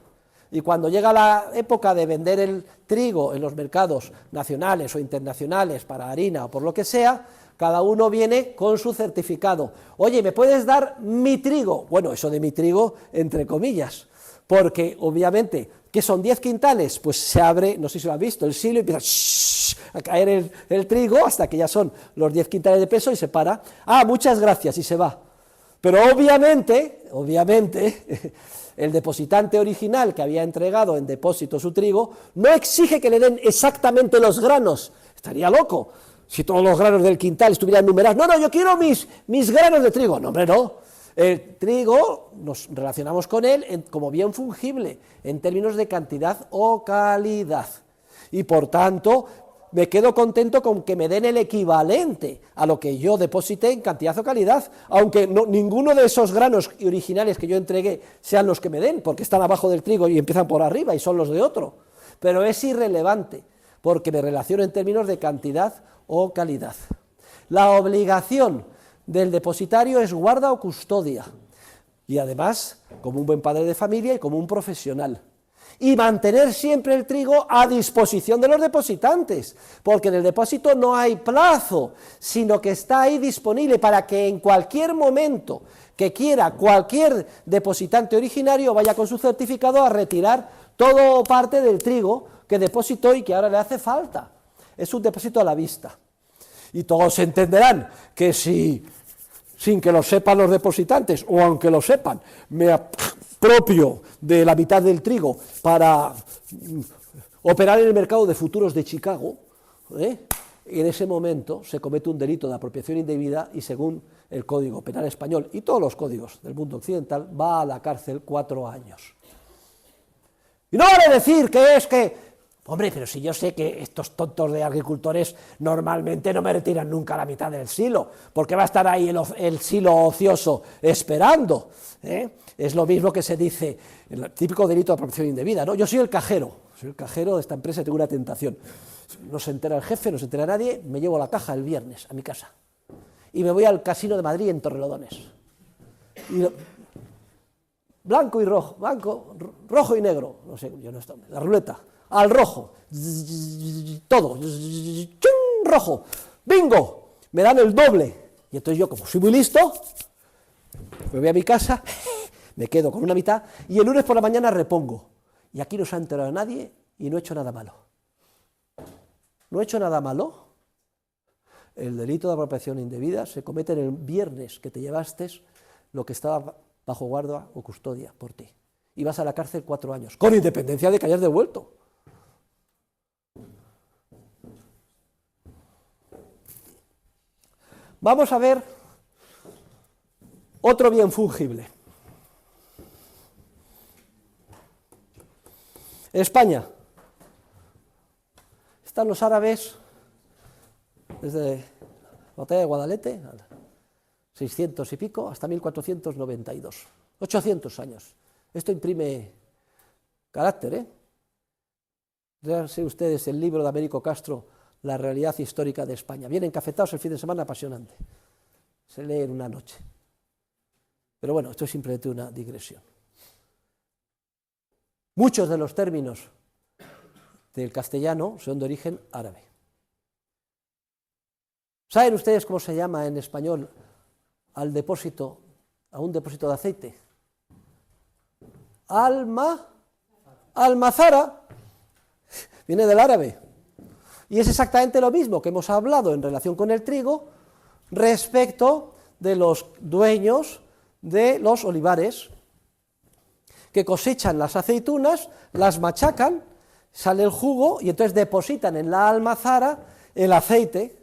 Y cuando llega la época de vender el trigo en los mercados nacionales o internacionales para harina o por lo que sea, cada uno viene con su certificado. Oye, ¿me puedes dar mi trigo? Bueno, eso de mi trigo, entre comillas, porque obviamente, ¿qué son 10 quintales? Pues se abre, no sé si lo han visto, el silo y empieza a caer el trigo hasta que ya son los 10 quintales de peso y se para. Muchas gracias, y se va. Pero obviamente, el depositante original que había entregado en depósito su trigo no exige que le den exactamente los granos, estaría loco si todos los granos del quintal estuvieran numerados. No, yo quiero mis granos de trigo. No, hombre, no. El trigo nos relacionamos con él como bien fungible en términos de cantidad o calidad, y por tanto me quedo contento con que me den el equivalente a lo que yo deposité en cantidad o calidad, aunque ninguno de esos granos originales que yo entregué sean los que me den, porque están abajo del trigo y empiezan por arriba y son los de otro, pero es irrelevante, porque me relaciono en términos de cantidad o calidad. La obligación del depositario es guarda o custodia. y además como un buen padre de familia y como un profesional. Y mantener siempre el trigo a disposición de los depositantes, porque en el depósito no hay plazo, sino que está ahí disponible para que en cualquier momento que quiera cualquier depositante originario vaya con su certificado a retirar todo o parte del trigo que depositó y que ahora le hace falta. Es un depósito a la vista. Y todos entenderán que si, sin que lo sepan los depositantes, o aunque lo sepan, me apropio de la mitad del trigo para operar en el mercado de futuros de Chicago, en ese momento se comete un delito de apropiación indebida y según el Código Penal español y todos los códigos del mundo occidental va a la cárcel 4 años. Y no vale decir que es que, hombre, pero si yo sé que estos tontos de agricultores normalmente no me retiran nunca la mitad del silo, porque va a estar ahí el silo ocioso esperando, Es lo mismo que se dice, el típico delito de apropiación indebida, ¿no? Yo soy el cajero de esta empresa y tengo una tentación. No se entera el jefe, no se entera nadie, me llevo la caja el viernes a mi casa y me voy al Casino de Madrid en Torrelodones. Blanco y rojo, rojo y negro, no sé, yo no estoy, la ruleta, al rojo, todo, rojo, bingo, me dan el doble. Y entonces yo, como soy muy listo, me voy a mi casa, me quedo con una mitad y el lunes por la mañana repongo. Y aquí no se ha enterado nadie y no he hecho nada malo. ¿No he hecho nada malo? El delito de apropiación indebida se comete en el viernes que te llevaste lo que estaba bajo guardia o custodia por ti. Y vas a la cárcel 4 años, con independencia de que hayas devuelto. Vamos a ver otro bien fungible. España. Están los árabes desde la batalla de Guadalete, 600 y pico, hasta 1492. 800 años. Esto imprime carácter, Léanse ustedes el libro de Américo Castro, La realidad histórica de España. Vienen encafetados el fin de semana, apasionante. Se lee en una noche. Pero bueno, esto es simplemente una digresión. Muchos de los términos del castellano son de origen árabe. ¿Saben ustedes cómo se llama en español a un depósito de aceite? Almazara, viene del árabe. Y es exactamente lo mismo que hemos hablado en relación con el trigo respecto de los dueños de los olivares, que cosechan las aceitunas, las machacan, sale el jugo y entonces depositan en la almazara el aceite,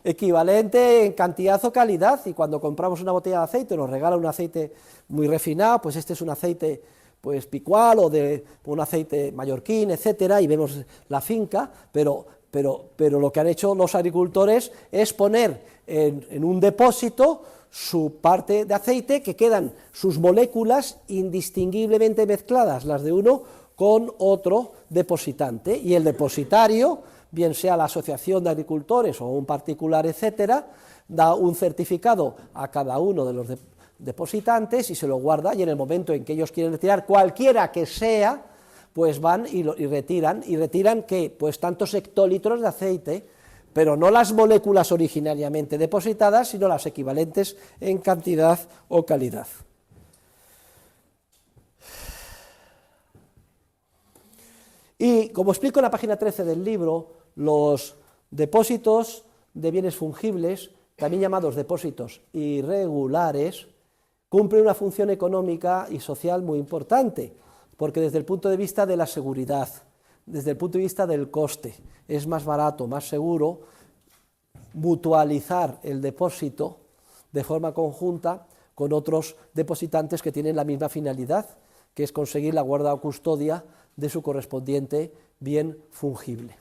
equivalente en cantidad o calidad, y cuando compramos una botella de aceite nos regala un aceite muy refinado, pues este es un aceite pues picual o de un aceite mallorquín, etcétera, y vemos la finca, pero lo que han hecho los agricultores es poner en un depósito su parte de aceite, que quedan sus moléculas indistinguiblemente mezcladas, las de uno con otro depositante, y el depositario, bien sea la asociación de agricultores o un particular, etcétera, da un certificado a cada uno de los depositantes y se lo guarda, y en el momento en que ellos quieren retirar cualquiera que sea, pues van y retiran ¿qué? Pues tantos hectolitros de aceite, pero no las moléculas originariamente depositadas, sino las equivalentes en cantidad o calidad. Y como explico en la página 13 del libro, los depósitos de bienes fungibles, también llamados depósitos irregulares, cumplen una función económica y social muy importante, porque desde el punto de vista de la seguridad, desde el punto de vista del coste, es más barato, más seguro mutualizar el depósito de forma conjunta con otros depositantes que tienen la misma finalidad, que es conseguir la guarda o custodia de su correspondiente bien fungible.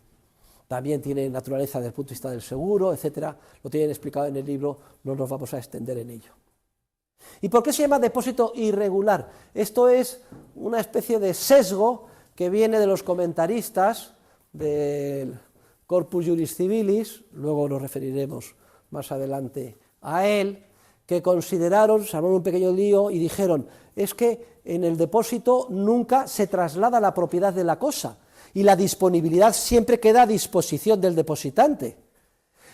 También tiene naturaleza desde el punto de vista del seguro, etcétera, lo tienen explicado en el libro, no nos vamos a extender en ello. ¿Y por qué se llama depósito irregular? Esto es una especie de sesgo que viene de los comentaristas del Corpus Juris Civilis, luego nos referiremos más adelante a él, que consideraron, se armaron un pequeño lío y dijeron, es que en el depósito nunca se traslada la propiedad de la cosa y la disponibilidad siempre queda a disposición del depositante.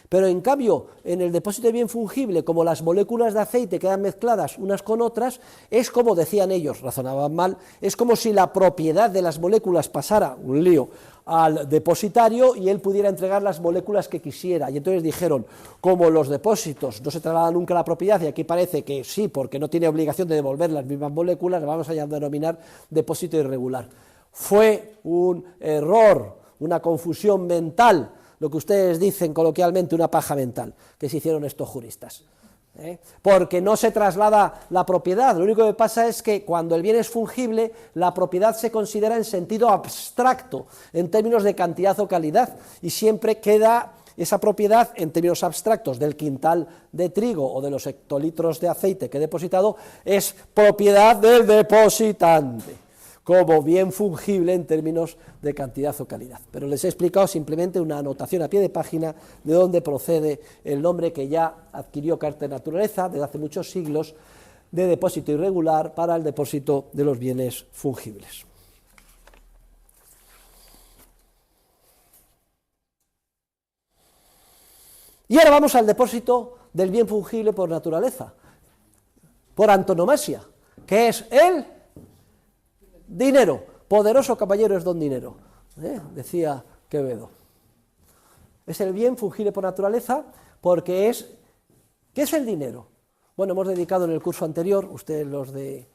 Pero en cambio, en el depósito de bien fungible, como las moléculas de aceite quedan mezcladas unas con otras, es como decían ellos, razonaban mal, es como si la propiedad de las moléculas pasara, un lío, al depositario y él pudiera entregar las moléculas que quisiera. Y entonces dijeron, como los depósitos no se trasladan nunca la propiedad, y aquí parece que sí, porque no tiene obligación de devolver las mismas moléculas, vamos a denominar depósito irregular. Fue un error, una confusión mental, lo que ustedes dicen coloquialmente, una paja mental, que se hicieron estos juristas. Porque no se traslada la propiedad, lo único que pasa es que cuando el bien es fungible, la propiedad se considera en sentido abstracto, en términos de cantidad o calidad, y siempre queda esa propiedad en términos abstractos del quintal de trigo o de los hectolitros de aceite que he depositado, es propiedad del depositante, como bien fungible en términos de cantidad o calidad. Pero les he explicado simplemente una anotación a pie de página de dónde procede el nombre que ya adquirió carácter de naturaleza desde hace muchos siglos de depósito irregular para el depósito de los bienes fungibles. Y ahora vamos al depósito del bien fungible por naturaleza, por antonomasia, que es el dinero. Poderoso caballero es don dinero, decía Quevedo. Es el bien fungible por naturaleza porque es... ¿Qué es el dinero? Bueno, hemos dedicado en el curso anterior, ustedes los que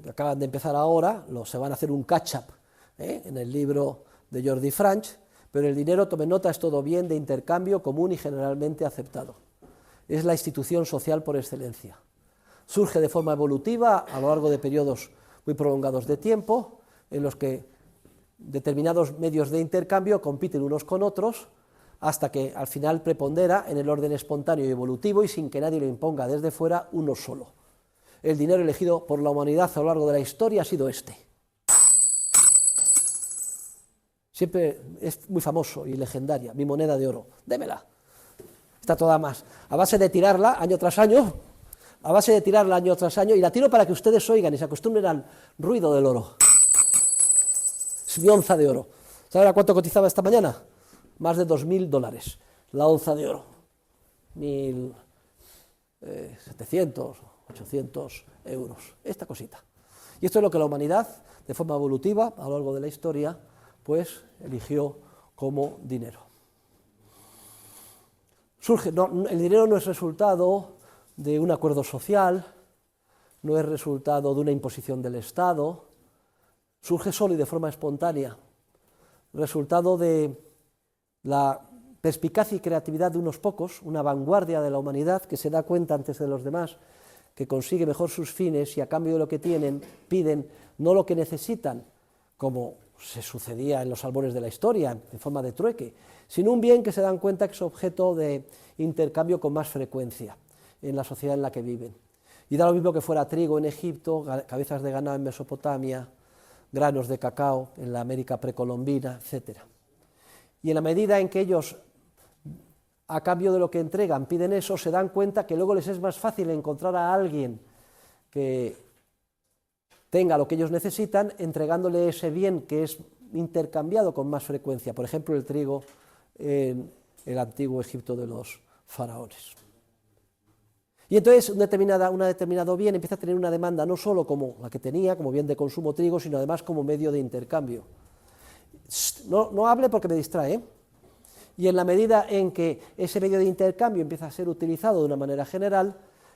acaban de empezar ahora, se van a hacer un catch-up en el libro de Jordi Franch, pero el dinero, tomen nota, es todo bien de intercambio común y generalmente aceptado. Es la institución social por excelencia. Surge de forma evolutiva a lo largo de periodos muy prolongados de tiempo, en los que determinados medios de intercambio compiten unos con otros, hasta que al final prepondera en el orden espontáneo y evolutivo y sin que nadie lo imponga desde fuera uno solo. El dinero elegido por la humanidad a lo largo de la historia ha sido este. Siempre es muy famoso y legendaria, mi moneda de oro, démela. Está toda más. A base de tirarla año tras año, y la tiro para que ustedes oigan y se acostumbren al ruido del oro. Es mi onza de oro. ¿Saben a cuánto cotizaba esta mañana? Más de $2.000, la onza de oro. 1.700, 800 euros, esta cosita. Y esto es lo que la humanidad, de forma evolutiva, a lo largo de la historia, pues eligió como dinero. El dinero no es resultado de un acuerdo social, no es resultado de una imposición del Estado, surge solo y de forma espontánea, resultado de la perspicacia y creatividad de unos pocos, una vanguardia de la humanidad que se da cuenta antes de los demás, que consigue mejor sus fines y a cambio de lo que tienen piden no lo que necesitan, como se sucedía en los albores de la historia, en forma de trueque, sino un bien que se dan cuenta que es objeto de intercambio con más frecuencia en la sociedad en la que viven. Y da lo mismo que fuera trigo en Egipto, cabezas de ganado en Mesopotamia, granos de cacao en la América precolombina, etc. Y en la medida en que ellos, a cambio de lo que entregan, piden eso, se dan cuenta que luego les es más fácil encontrar a alguien que tenga lo que ellos necesitan, entregándole ese bien que es intercambiado con más frecuencia, por ejemplo el trigo en el antiguo Egipto de los faraones. Y entonces un determinado bien empieza a tener una demanda no solo como la que tenía, como bien de consumo trigo, sino además como medio de intercambio. No hable porque me distrae, Y en la medida en que ese medio de intercambio empieza a ser utilizado de una manera general,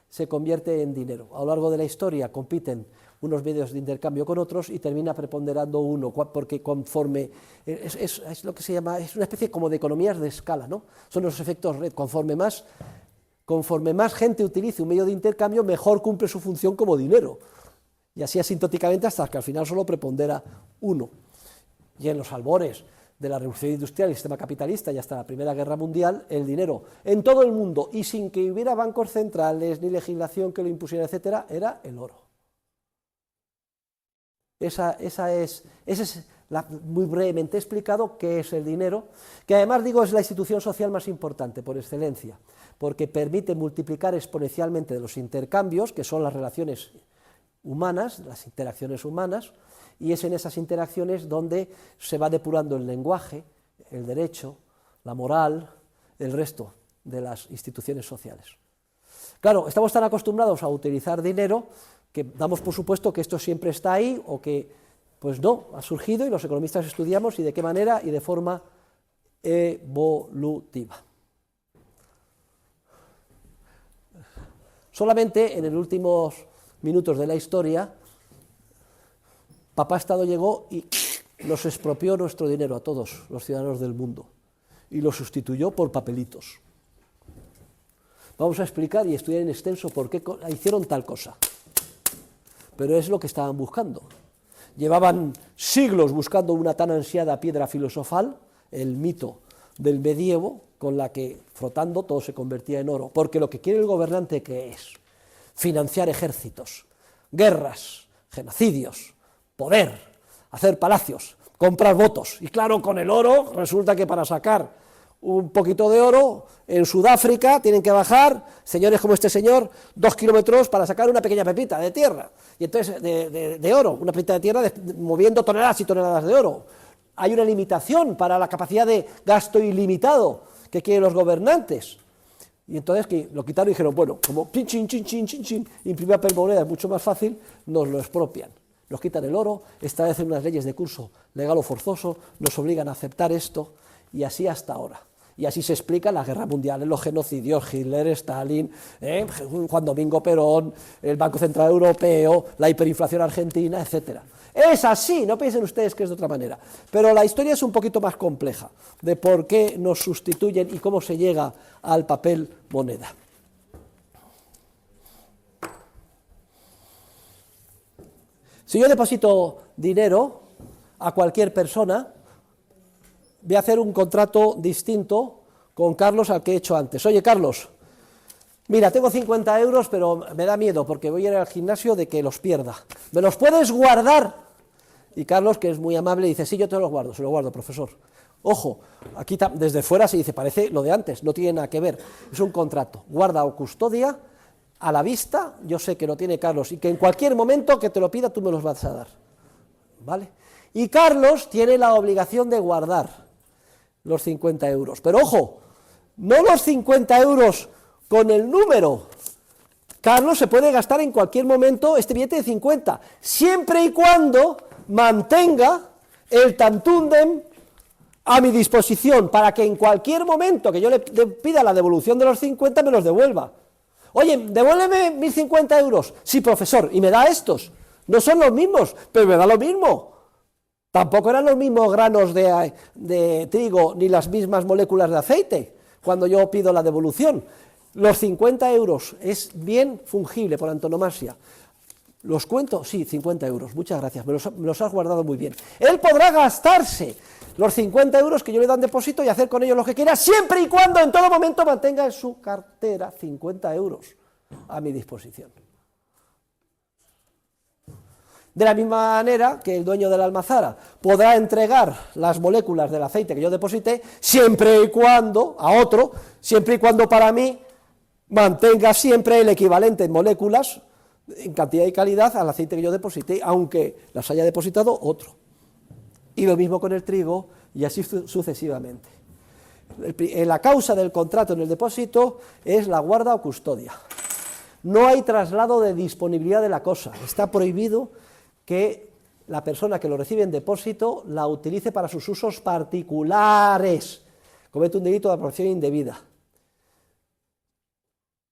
se convierte en dinero. A lo largo de la historia compiten unos medios de intercambio con otros y termina preponderando uno, porque conforme, es lo que se llama, es una especie como de economías de escala, ¿no? Son los efectos red, conforme más gente utilice un medio de intercambio, mejor cumple su función como dinero. Y así asintóticamente hasta que al final solo prepondera uno. Y en los albores de la revolución industrial y el sistema capitalista y hasta la Primera Guerra Mundial, el dinero en todo el mundo y sin que hubiera bancos centrales ni legislación que lo impusiera, etcétera, era el oro. Esa es muy brevemente explicado qué es el dinero, que además digo es la institución social más importante por excelencia, porque permite multiplicar exponencialmente los intercambios, que son las relaciones humanas, las interacciones humanas, y es en esas interacciones donde se va depurando el lenguaje, el derecho, la moral, el resto de las instituciones sociales. Claro, estamos tan acostumbrados a utilizar dinero que damos por supuesto que esto siempre está ahí o que, pues no, ha surgido y los economistas estudiamos y de qué manera y de forma evolutiva. Solamente en los últimos minutos de la historia, Papá Estado llegó y nos expropió nuestro dinero a todos los ciudadanos del mundo y lo sustituyó por papelitos. Vamos a explicar y estudiar en extenso por qué hicieron tal cosa. Pero es lo que estaban buscando. Llevaban siglos buscando una tan ansiada piedra filosofal, el mito del medievo, con la que frotando todo se convertía en oro, porque lo que quiere el gobernante, ¿qué es? Financiar ejércitos, guerras, genocidios, poder, hacer palacios, comprar votos, y claro, con el oro resulta que para sacar un poquito de oro, en Sudáfrica tienen que bajar, señores como este señor, 2 kilómetros para sacar una pequeña pepita de tierra, y entonces de oro, una pepita de tierra moviendo toneladas y toneladas de oro. Hay una limitación para la capacidad de gasto ilimitado que quieren los gobernantes, y entonces que lo quitaron y dijeron, bueno, como chin, chin, chin, chin, chin, chin, imprimir papel moneda es mucho más fácil, nos lo expropian. Nos quitan el oro, establecen unas leyes de curso legal o forzoso, nos obligan a aceptar esto, y así hasta ahora. Y así se explican las guerras mundiales, los genocidios, Hitler, Stalin, Juan Domingo Perón, el Banco Central Europeo, la hiperinflación argentina, etc. Es así, no piensen ustedes que es de otra manera. Pero la historia es un poquito más compleja, de por qué nos sustituyen y cómo se llega al papel moneda. Si yo deposito dinero a cualquier persona, voy a hacer un contrato distinto con Carlos al que he hecho antes. Oye, Carlos, mira, tengo 50 euros, pero me da miedo porque voy a ir al gimnasio de que los pierda. ¿Me los puedes guardar? Y Carlos, que es muy amable, dice, sí, yo te los guardo, se los guardo, profesor. Ojo, aquí desde fuera se dice, parece lo de antes, no tiene nada que ver, es un contrato, guarda o custodia, a la vista, yo sé que lo tiene Carlos, y que en cualquier momento que te lo pida tú me los vas a dar, ¿vale? Y Carlos tiene la obligación de guardar los 50 euros. Pero ojo, no los 50 euros con el número. Carlos se puede gastar en cualquier momento este billete de 50, siempre y cuando mantenga el tantundem a mi disposición, para que en cualquier momento que yo le pida la devolución de los 50 me los devuelva. Oye, devuélveme mis 50 euros. Sí, profesor, y me da estos. No son los mismos, pero me da lo mismo. Tampoco eran los mismos granos de trigo ni las mismas moléculas de aceite cuando yo pido la devolución. Los 50 euros es bien fungible por antonomasia. ¿Los cuento? Sí, 50 euros, muchas gracias, me los has guardado muy bien. Él podrá gastarse los 50 euros que yo le dan depósito y hacer con ellos lo que quiera, siempre y cuando en todo momento mantenga en su cartera 50 euros a mi disposición. De la misma manera que el dueño de la almazara podrá entregar las moléculas del aceite que yo deposité, siempre y cuando, a otro, siempre y cuando para mí mantenga siempre el equivalente en moléculas, en cantidad y calidad, al aceite que yo deposité, aunque las haya depositado otro. Y lo mismo con el trigo, y así sucesivamente. La causa del contrato en el depósito es la guarda o custodia. No hay traslado de disponibilidad de la cosa, está prohibido que la persona que lo recibe en depósito la utilice para sus usos particulares, comete un delito de apropiación indebida.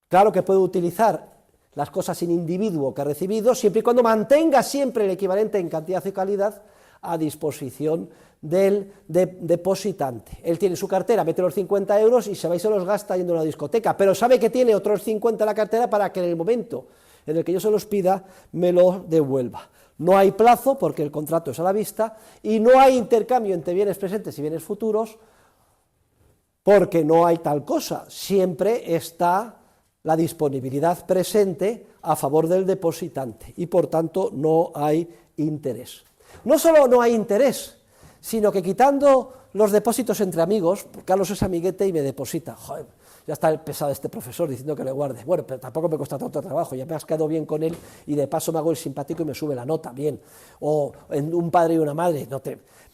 Claro que puede utilizar las cosas sin individuo que ha recibido, siempre y cuando mantenga siempre el equivalente en cantidad y calidad a disposición del depositante. Él tiene su cartera, mete los 50 euros y se va y se los gasta yendo a una discoteca, pero sabe que tiene otros 50 en la cartera para que en el momento en el que yo se los pida me los devuelva. No hay plazo porque el contrato es a la vista y no hay intercambio entre bienes presentes y bienes futuros porque no hay tal cosa, siempre está la disponibilidad presente a favor del depositante y por tanto no hay interés. No solo no hay interés, sino que quitando los depósitos entre amigos, Carlos es amiguete y me deposita. Joder, ya está el pesado este profesor diciendo que le guarde. Bueno, pero tampoco me cuesta tanto trabajo, ya me has quedado bien con él y de paso me hago el simpático y me sube la nota, bien. O en un padre y una madre,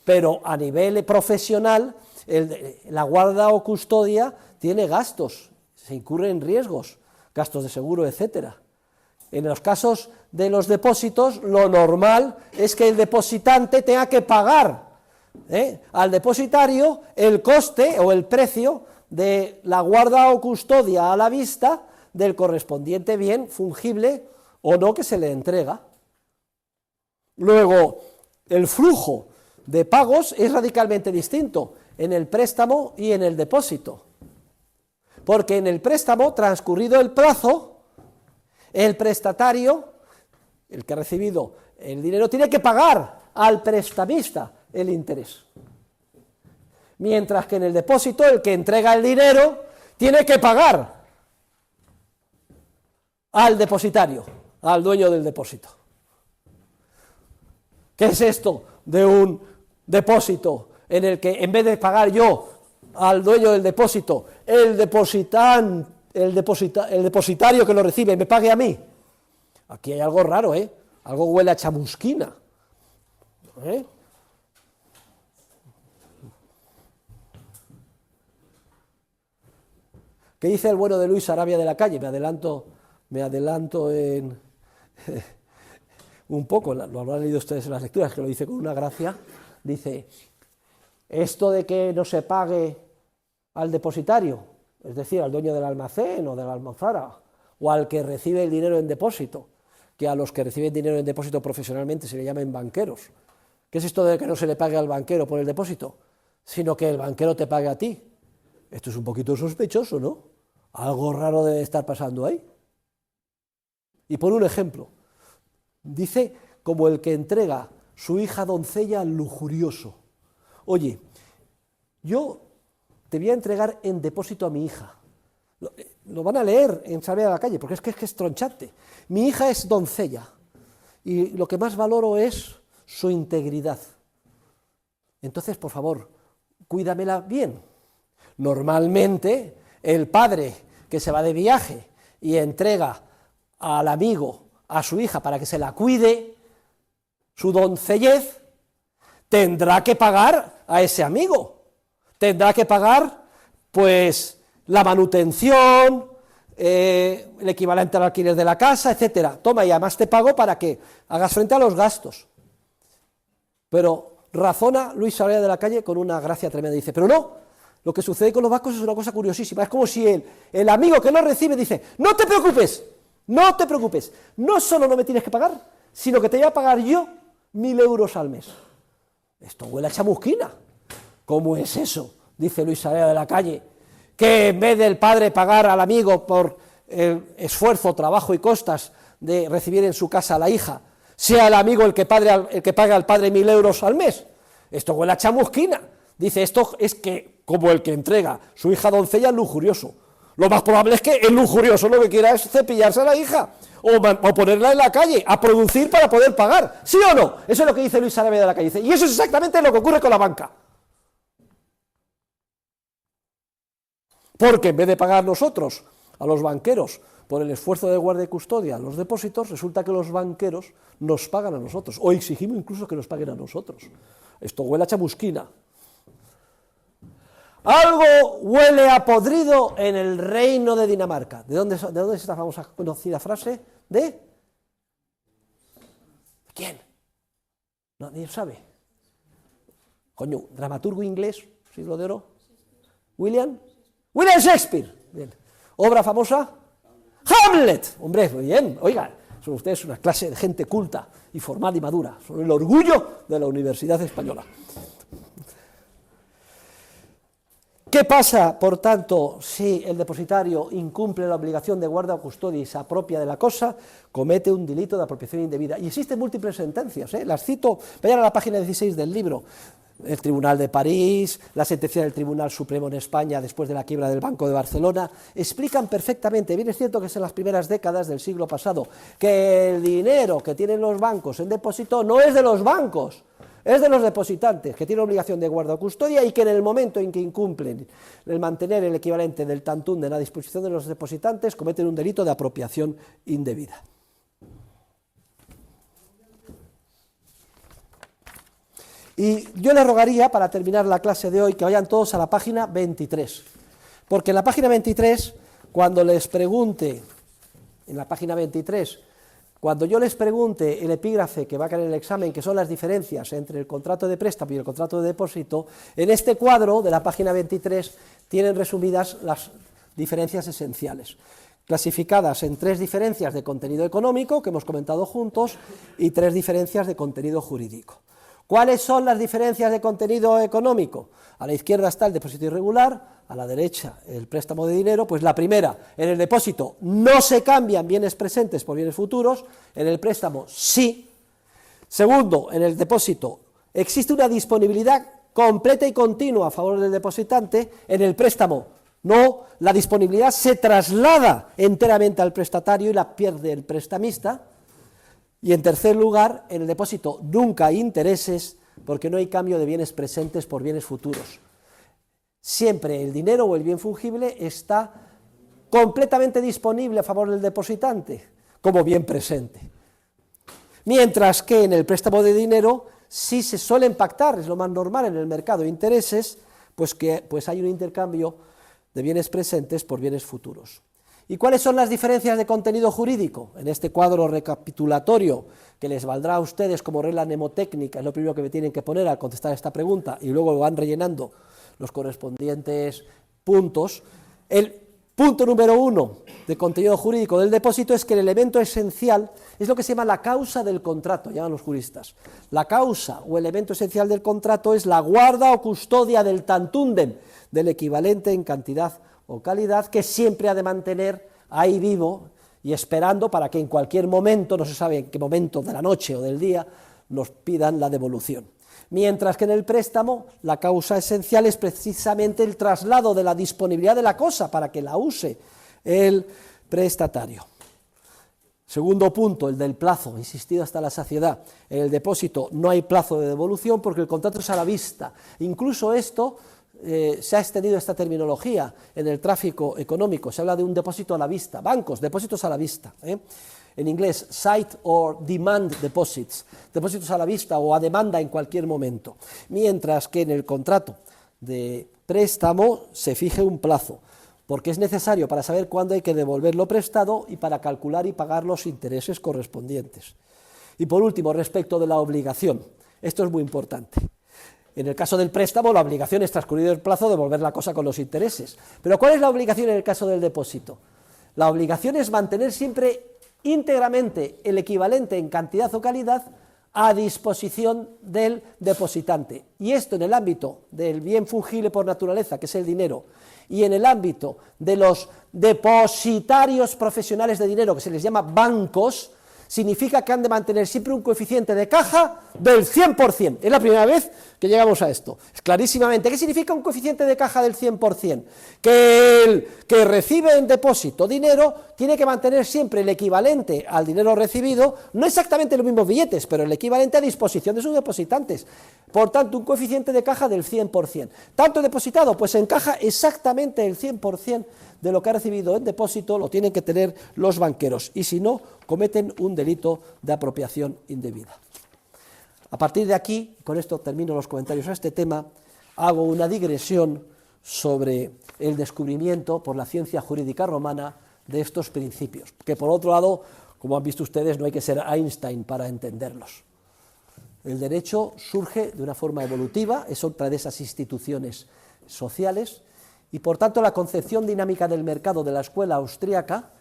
pero a nivel profesional, la guarda o custodia tiene gastos, se incurren riesgos, gastos de seguro, etcétera. En los casos de los depósitos, lo normal es que el depositante tenga que pagar al depositario el coste o el precio de la guarda o custodia a la vista del correspondiente bien fungible o no que se le entrega. Luego, el flujo de pagos es radicalmente distinto en el préstamo y en el depósito, porque en el préstamo, transcurrido el plazo, el prestatario, el que ha recibido el dinero, tiene que pagar al prestamista el interés. Mientras que en el depósito, el que entrega el dinero tiene que pagar al depositario, al dueño del depósito. ¿Qué es esto de un depósito en el que en vez de pagar yo al dueño del depósito, el depositario que lo recibe me pague a mí? Aquí hay algo raro, algo huele a chamusquina. ¿Qué dice el bueno de Luis Sarabia de la Calle? Me adelanto en un poco, lo habrán leído ustedes en las lecturas, que lo dice con una gracia. Dice, esto de que no se pague al depositario, es decir, al dueño del almacén o de la almazara, o al que recibe el dinero en depósito, que a los que reciben dinero en depósito profesionalmente se le llaman banqueros. ¿Qué es esto de que no se le pague al banquero por el depósito, sino que el banquero te pague a ti? Esto es un poquito sospechoso, ¿no? Algo raro debe estar pasando ahí. Y por un ejemplo, dice, como el que entrega su hija doncella al lujurioso. Oye, yo te voy a entregar en depósito a mi hija. Lo van a leer en Sarabia de la Calle, porque es que es tronchante. Mi hija es doncella, y lo que más valoro es su integridad. Entonces, por favor, cuídamela bien. Normalmente, el padre que se va de viaje y entrega al amigo a su hija para que se la cuide, su doncellez, tendrá que pagar a ese amigo, tendrá que pagar, pues, la manutención, el equivalente al alquiler de la casa, etcétera. Toma, y además te pago para que hagas frente a los gastos. Pero razona Luis Sarabia de la Calle con una gracia tremenda, dice, pero no, lo que sucede con los bancos es una cosa curiosísima, es como si el amigo que lo recibe dice, no te preocupes, no solo no me tienes que pagar, sino que te voy a pagar yo 1.000 euros al mes. Esto huele a chamusquina. ¿Cómo es eso? Dice Luis Sarabia de la Calle, que en vez del padre pagar al amigo por el esfuerzo, trabajo y costas de recibir en su casa a la hija, sea el amigo el que pague al padre 1.000 euros al mes. Esto huele a chamusquina. Dice, esto es que, como el que entrega su hija doncella al lujurioso. Lo más probable es que el lujurioso lo que quiera es cepillarse a la hija, o ponerla en la calle, a producir para poder pagar. ¿Sí o no? Eso es lo que dice Luis Sarabia de la Calle. Dice, y eso es exactamente lo que ocurre con la banca. Porque en vez de pagar nosotros a los banqueros por el esfuerzo de guardia y custodia los depósitos, resulta que los banqueros nos pagan a nosotros, o exigimos incluso que nos paguen a nosotros. Esto huele a chamusquina. Algo huele a podrido en el reino de Dinamarca. ¿De dónde es esta famosa conocida frase? ¿De quién? No, nadie sabe. Coño, dramaturgo inglés, siglo de oro. William Shakespeare. Bien. Obra famosa, Hamlet. Hombre, muy bien. Oigan, son ustedes una clase de gente culta y formal y madura. Son el orgullo de la Universidad Española. ¿Qué pasa, por tanto, si el depositario incumple la obligación de guarda o custodia y se apropia de la cosa? Comete un delito de apropiación indebida. Y existen múltiples sentencias, las cito, vayan a la página 16 del libro. El Tribunal de París, la sentencia del Tribunal Supremo en España después de la quiebra del Banco de Barcelona, explican perfectamente, bien es cierto que es en las primeras décadas del siglo pasado, que el dinero que tienen los bancos en depósito no es de los bancos, es de los depositantes, que tienen obligación de guarda o custodia y que en el momento en que incumplen el mantener el equivalente del tantunden a disposición de los depositantes cometen un delito de apropiación indebida. Y yo les rogaría, para terminar la clase de hoy, que vayan todos a la página 23, porque en la página 23, cuando les pregunte, en la página 23, cuando yo les pregunte el epígrafe que va a caer en el examen, que son las diferencias entre el contrato de préstamo y el contrato de depósito, en este cuadro de la página 23 tienen resumidas las diferencias esenciales, clasificadas en 3 diferencias de contenido económico, que hemos comentado juntos, y 3 diferencias de contenido jurídico. ¿Cuáles son las diferencias de contenido económico? A la izquierda está el depósito irregular, a la derecha el préstamo de dinero. Pues la primera, en el depósito no se cambian bienes presentes por bienes futuros, en el préstamo sí. Segundo, en el depósito existe una disponibilidad completa y continua a favor del depositante, en el préstamo no, la disponibilidad se traslada enteramente al prestatario y la pierde el prestamista. Y en tercer lugar, en el depósito nunca hay intereses, porque no hay cambio de bienes presentes por bienes futuros. Siempre el dinero o el bien fungible está completamente disponible a favor del depositante como bien presente. Mientras que en el préstamo de dinero sí se suelen pactar, es lo más normal en el mercado, intereses, pues hay un intercambio de bienes presentes por bienes futuros. ¿Y cuáles son las diferencias de contenido jurídico? En este cuadro recapitulatorio, que les valdrá a ustedes como regla mnemotécnica, es lo primero que me tienen que poner al contestar esta pregunta, y luego lo van rellenando los correspondientes puntos. El punto número 1 de contenido jurídico del depósito es que el elemento esencial es lo que se llama la causa del contrato, llaman los juristas. La causa o elemento esencial del contrato es la guarda o custodia del tantunden, del equivalente en cantidad o calidad, que siempre ha de mantener ahí vivo y esperando para que en cualquier momento, no se sabe en qué momento de la noche o del día, nos pidan la devolución. Mientras que en el préstamo la causa esencial es precisamente el traslado de la disponibilidad de la cosa para que la use el prestatario. Segundo punto, el del plazo, insistido hasta la saciedad. En el depósito no hay plazo de devolución porque el contrato es a la vista. Incluso esto se ha extendido esta terminología en el tráfico económico, se habla de un depósito a la vista, bancos, depósitos a la vista, en inglés, sight or demand deposits, depósitos a la vista o a demanda en cualquier momento, mientras que en el contrato de préstamo se fije un plazo, porque es necesario para saber cuándo hay que devolver lo prestado y para calcular y pagar los intereses correspondientes. Y por último, respecto de la obligación, esto es muy importante. En el caso del préstamo, la obligación es, transcurrido el plazo, devolver la cosa con los intereses. Pero ¿cuál es la obligación en el caso del depósito? La obligación es mantener siempre íntegramente el equivalente en cantidad o calidad a disposición del depositante. Y esto en el ámbito del bien fungible por naturaleza, que es el dinero, y en el ámbito de los depositarios profesionales de dinero, que se les llama bancos, significa que han de mantener siempre un coeficiente de caja del 100%. Es la primera vez que llegamos a esto. Es clarísimamente. ¿Qué significa un coeficiente de caja del 100%? Que el que recibe en depósito dinero tiene que mantener siempre el equivalente al dinero recibido, no exactamente los mismos billetes, pero el equivalente a disposición de sus depositantes. Por tanto, un coeficiente de caja del 100%. ¿Tanto depositado? Pues encaja exactamente el 100% de lo que ha recibido en depósito, lo tienen que tener los banqueros, y si no, cometen un delito de apropiación indebida. A partir de aquí, con esto termino los comentarios a este tema, hago una digresión sobre el descubrimiento por la ciencia jurídica romana de estos principios, que por otro lado, como han visto ustedes, no hay que ser Einstein para entenderlos. El derecho surge de una forma evolutiva, es otra de esas instituciones sociales, y por tanto la concepción dinámica del mercado de la escuela austríaca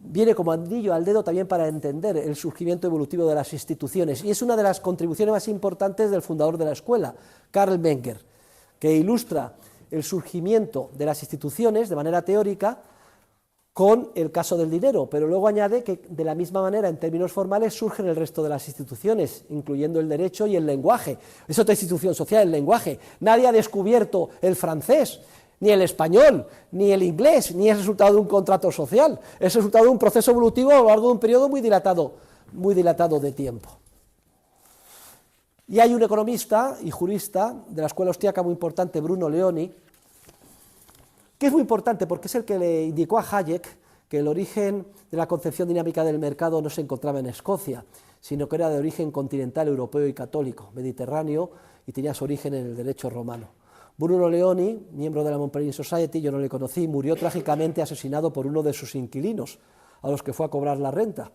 viene como anillo al dedo también para entender el surgimiento evolutivo de las instituciones, y es una de las contribuciones más importantes del fundador de la escuela, Karl Menger, que ilustra el surgimiento de las instituciones de manera teórica con el caso del dinero, pero luego añade que de la misma manera, en términos formales, surgen el resto de las instituciones, incluyendo el derecho y el lenguaje. Es otra institución social, el lenguaje. Nadie ha descubierto el francés, ni el español, ni el inglés, ni es resultado de un contrato social, es resultado de un proceso evolutivo a lo largo de un periodo muy dilatado de tiempo. Y hay un economista y jurista de la escuela austríaca muy importante, Bruno Leoni, que es muy importante porque es el que le indicó a Hayek que el origen de la concepción dinámica del mercado no se encontraba en Escocia, sino que era de origen continental, europeo y católico, mediterráneo, y tenía su origen en el derecho romano. Bruno Leoni, miembro de la Montpellier Society, yo no le conocí, murió trágicamente asesinado por uno de sus inquilinos, a los que fue a cobrar la renta.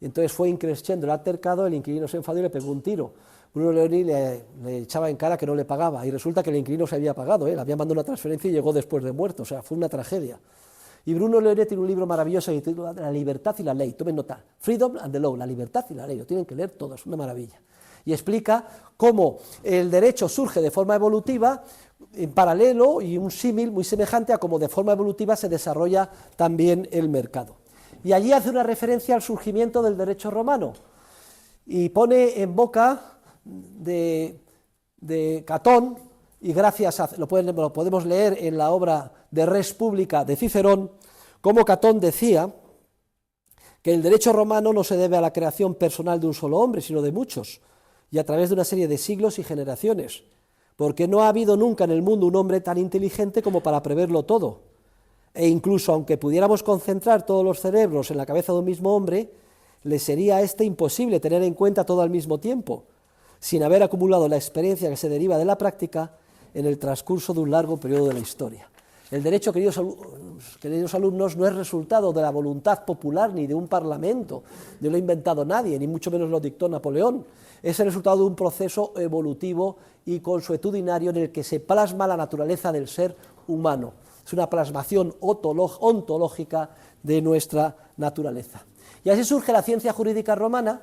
Y entonces fue increciendo el altercado, el inquilino se enfadó y le pegó un tiro. Bruno Leoni le echaba en cara que no le pagaba, y resulta que el inquilino se había pagado, le había mandado una transferencia y llegó después de muerto, o sea, fue una tragedia. Y Bruno Leoni tiene un libro maravilloso que se titula La libertad y la ley, tomen nota, Freedom and the Law, la libertad y la ley, lo tienen que leer todo, es una maravilla. Y explica cómo el derecho surge de forma evolutiva, en paralelo y un símil muy semejante a cómo de forma evolutiva se desarrolla también el mercado. Y allí hace una referencia al surgimiento del derecho romano, y pone en boca de Catón, y gracias a, lo podemos leer en la obra de Res Publica de Cicerón, como Catón decía que el derecho romano no se debe a la creación personal de un solo hombre, sino de muchos, y a través de una serie de siglos y generaciones, porque no ha habido nunca en el mundo un hombre tan inteligente como para preverlo todo, e incluso aunque pudiéramos concentrar todos los cerebros en la cabeza de un mismo hombre, le sería a este imposible tener en cuenta todo al mismo tiempo, sin haber acumulado la experiencia que se deriva de la práctica en el transcurso de un largo periodo de la historia. El derecho, queridos alumnos, no es resultado de la voluntad popular ni de un parlamento, no lo ha inventado nadie, ni mucho menos lo dictó Napoleón, es el resultado de un proceso evolutivo y consuetudinario en el que se plasma la naturaleza del ser humano, es una plasmación ontológica de nuestra naturaleza. Y así surge la ciencia jurídica romana.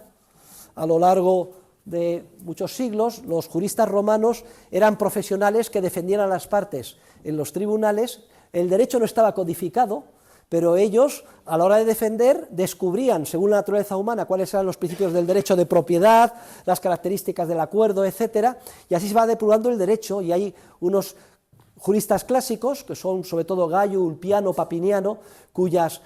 A lo largo de muchos siglos, los juristas romanos eran profesionales que defendían a las partes en los tribunales. El derecho no estaba codificado, pero ellos, a la hora de defender, descubrían, según la naturaleza humana, cuáles eran los principios del derecho de propiedad, las características del acuerdo, etcétera, y así se va depurando el derecho, y hay unos juristas clásicos, que son sobre todo Gallo, Ulpiano, Papiniano, cuyas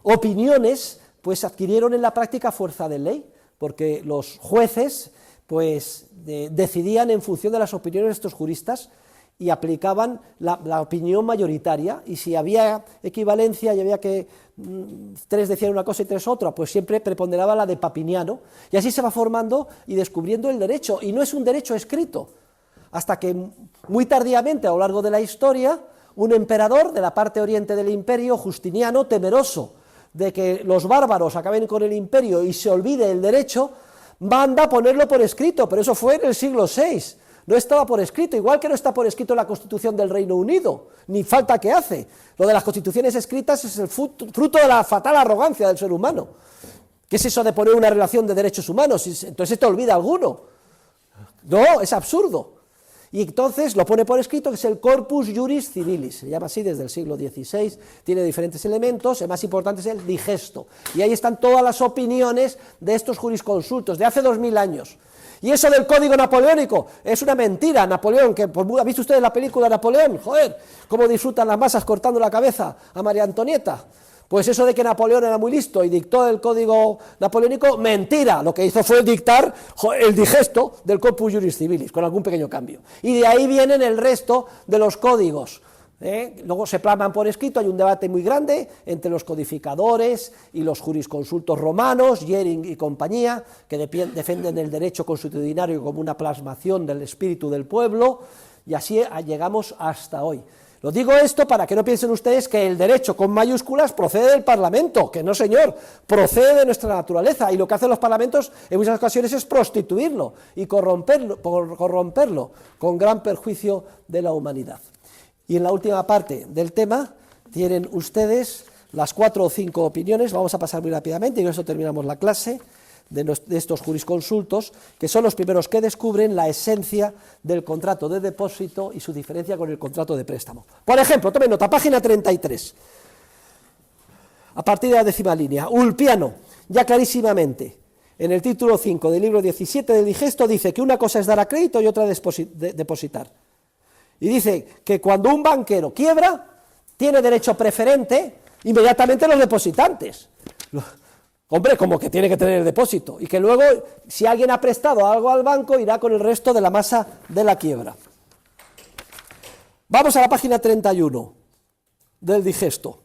opiniones pues adquirieron en la práctica fuerza de ley, porque los jueces pues decidían en función de las opiniones de estos juristas y aplicaban la opinión mayoritaria, y si había equivalencia y había que tres decían una cosa y tres otra, pues siempre preponderaba la de Papiniano, y así se va formando y descubriendo el derecho, y no es un derecho escrito, hasta que muy tardíamente a lo largo de la historia, un emperador de la parte oriente del imperio, Justiniano, temeroso de que los bárbaros acaben con el imperio y se olvide el derecho, manda a ponerlo por escrito, pero eso fue en el siglo VI, no estaba por escrito, igual que no está por escrito la Constitución del Reino Unido, ni falta que hace. Lo de las constituciones escritas es el fruto de la fatal arrogancia del ser humano. ¿Qué es eso de poner una relación de derechos humanos? Entonces te olvida alguno. No, es absurdo. Y entonces lo pone por escrito, que es el Corpus Juris Civilis, se llama así desde el siglo XVI, tiene diferentes elementos, el más importante es el digesto, y ahí están todas las opiniones de estos jurisconsultos de hace 2000 años. Y eso del código napoleónico es una mentira. Napoleón, que ¿ha visto ustedes la película de Napoleón? Joder, cómo disfrutan las masas cortando la cabeza a María Antonieta. Pues eso de que Napoleón era muy listo y dictó el código napoleónico, mentira. Lo que hizo fue dictar el digesto del Corpus Juris Civilis, con algún pequeño cambio. Y de ahí vienen el resto de los códigos. Luego se plasman por escrito, hay un debate muy grande entre los codificadores y los jurisconsultos romanos, Jering y compañía, que defienden el derecho consuetudinario como una plasmación del espíritu del pueblo, y así llegamos hasta hoy. Lo digo esto para que no piensen ustedes que el derecho con mayúsculas procede del Parlamento, que no, señor, procede de nuestra naturaleza, y lo que hacen los parlamentos en muchas ocasiones es prostituirlo y corromperlo con gran perjuicio de la humanidad. Y en la última parte del tema tienen ustedes las 4 o 5 opiniones, vamos a pasar muy rápidamente y con eso terminamos la clase, de estos jurisconsultos, que son los primeros que descubren la esencia del contrato de depósito y su diferencia con el contrato de préstamo. Por ejemplo, tomen nota, página 33, a partir de la 10ª línea, Ulpiano, ya clarísimamente, en el título 5 del libro 17 del digesto, dice que una cosa es dar a crédito y otra depositar. Y dice que cuando un banquero quiebra, tiene derecho preferente inmediatamente los depositantes. Hombre, como que tiene que tener el depósito, y que luego, si alguien ha prestado algo al banco, irá con el resto de la masa de la quiebra. Vamos a la página 31 del digesto.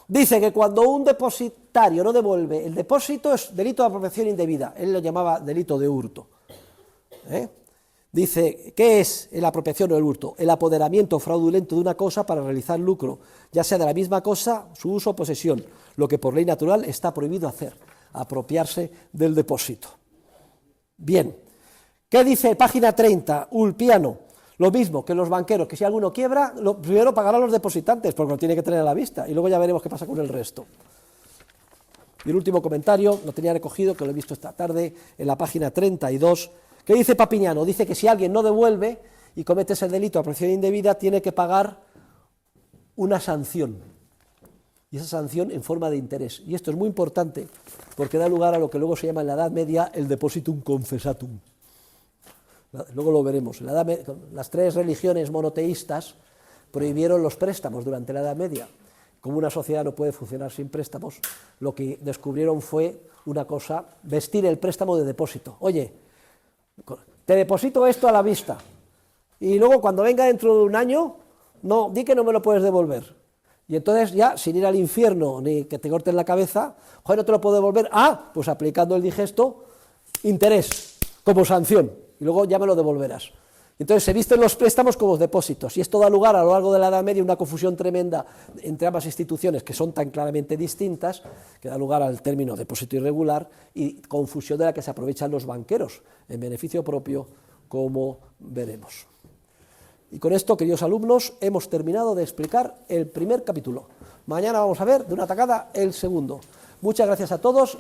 Dice que cuando un depositario no devuelve el depósito es delito de apropiación indebida, él lo llamaba delito de hurto. Dice, ¿qué es la apropiación o el hurto? El apoderamiento fraudulento de una cosa para realizar lucro, ya sea de la misma cosa, su uso o posesión, lo que por ley natural está prohibido hacer, apropiarse del depósito. Bien, ¿qué dice página 30? Ulpiano, lo mismo que los banqueros, que si alguno quiebra, primero pagarán los depositantes, porque lo tiene que tener a la vista, y luego ya veremos qué pasa con el resto. Y el último comentario, lo tenía recogido, que lo he visto esta tarde, en la página 32, ¿qué dice Papiñano? Dice que si alguien no devuelve y comete ese delito de apropiación indebida, tiene que pagar una sanción, y esa sanción en forma de interés. Y esto es muy importante, porque da lugar a lo que luego se llama en la Edad Media el depositum confessatum. Luego lo veremos. Las tres religiones monoteístas prohibieron los préstamos durante la Edad Media. Como una sociedad no puede funcionar sin préstamos, lo que descubrieron fue una cosa, vestir el préstamo de depósito. Oye, te deposito esto a la vista, y luego cuando venga dentro de un año, no, di que no me lo puedes devolver. Y entonces ya, sin ir al infierno, ni que te corten la cabeza, joder, no te lo puedo devolver, pues aplicando el digesto, interés, como sanción, y luego ya me lo devolverás. Entonces se visten los préstamos como depósitos, y esto da lugar a lo largo de la Edad Media a una confusión tremenda entre ambas instituciones que son tan claramente distintas, que da lugar al término depósito irregular, y confusión de la que se aprovechan los banqueros en beneficio propio, como veremos. Y con esto, queridos alumnos, hemos terminado de explicar el primer capítulo. Mañana vamos a ver de una tacada el segundo. Muchas gracias a todos.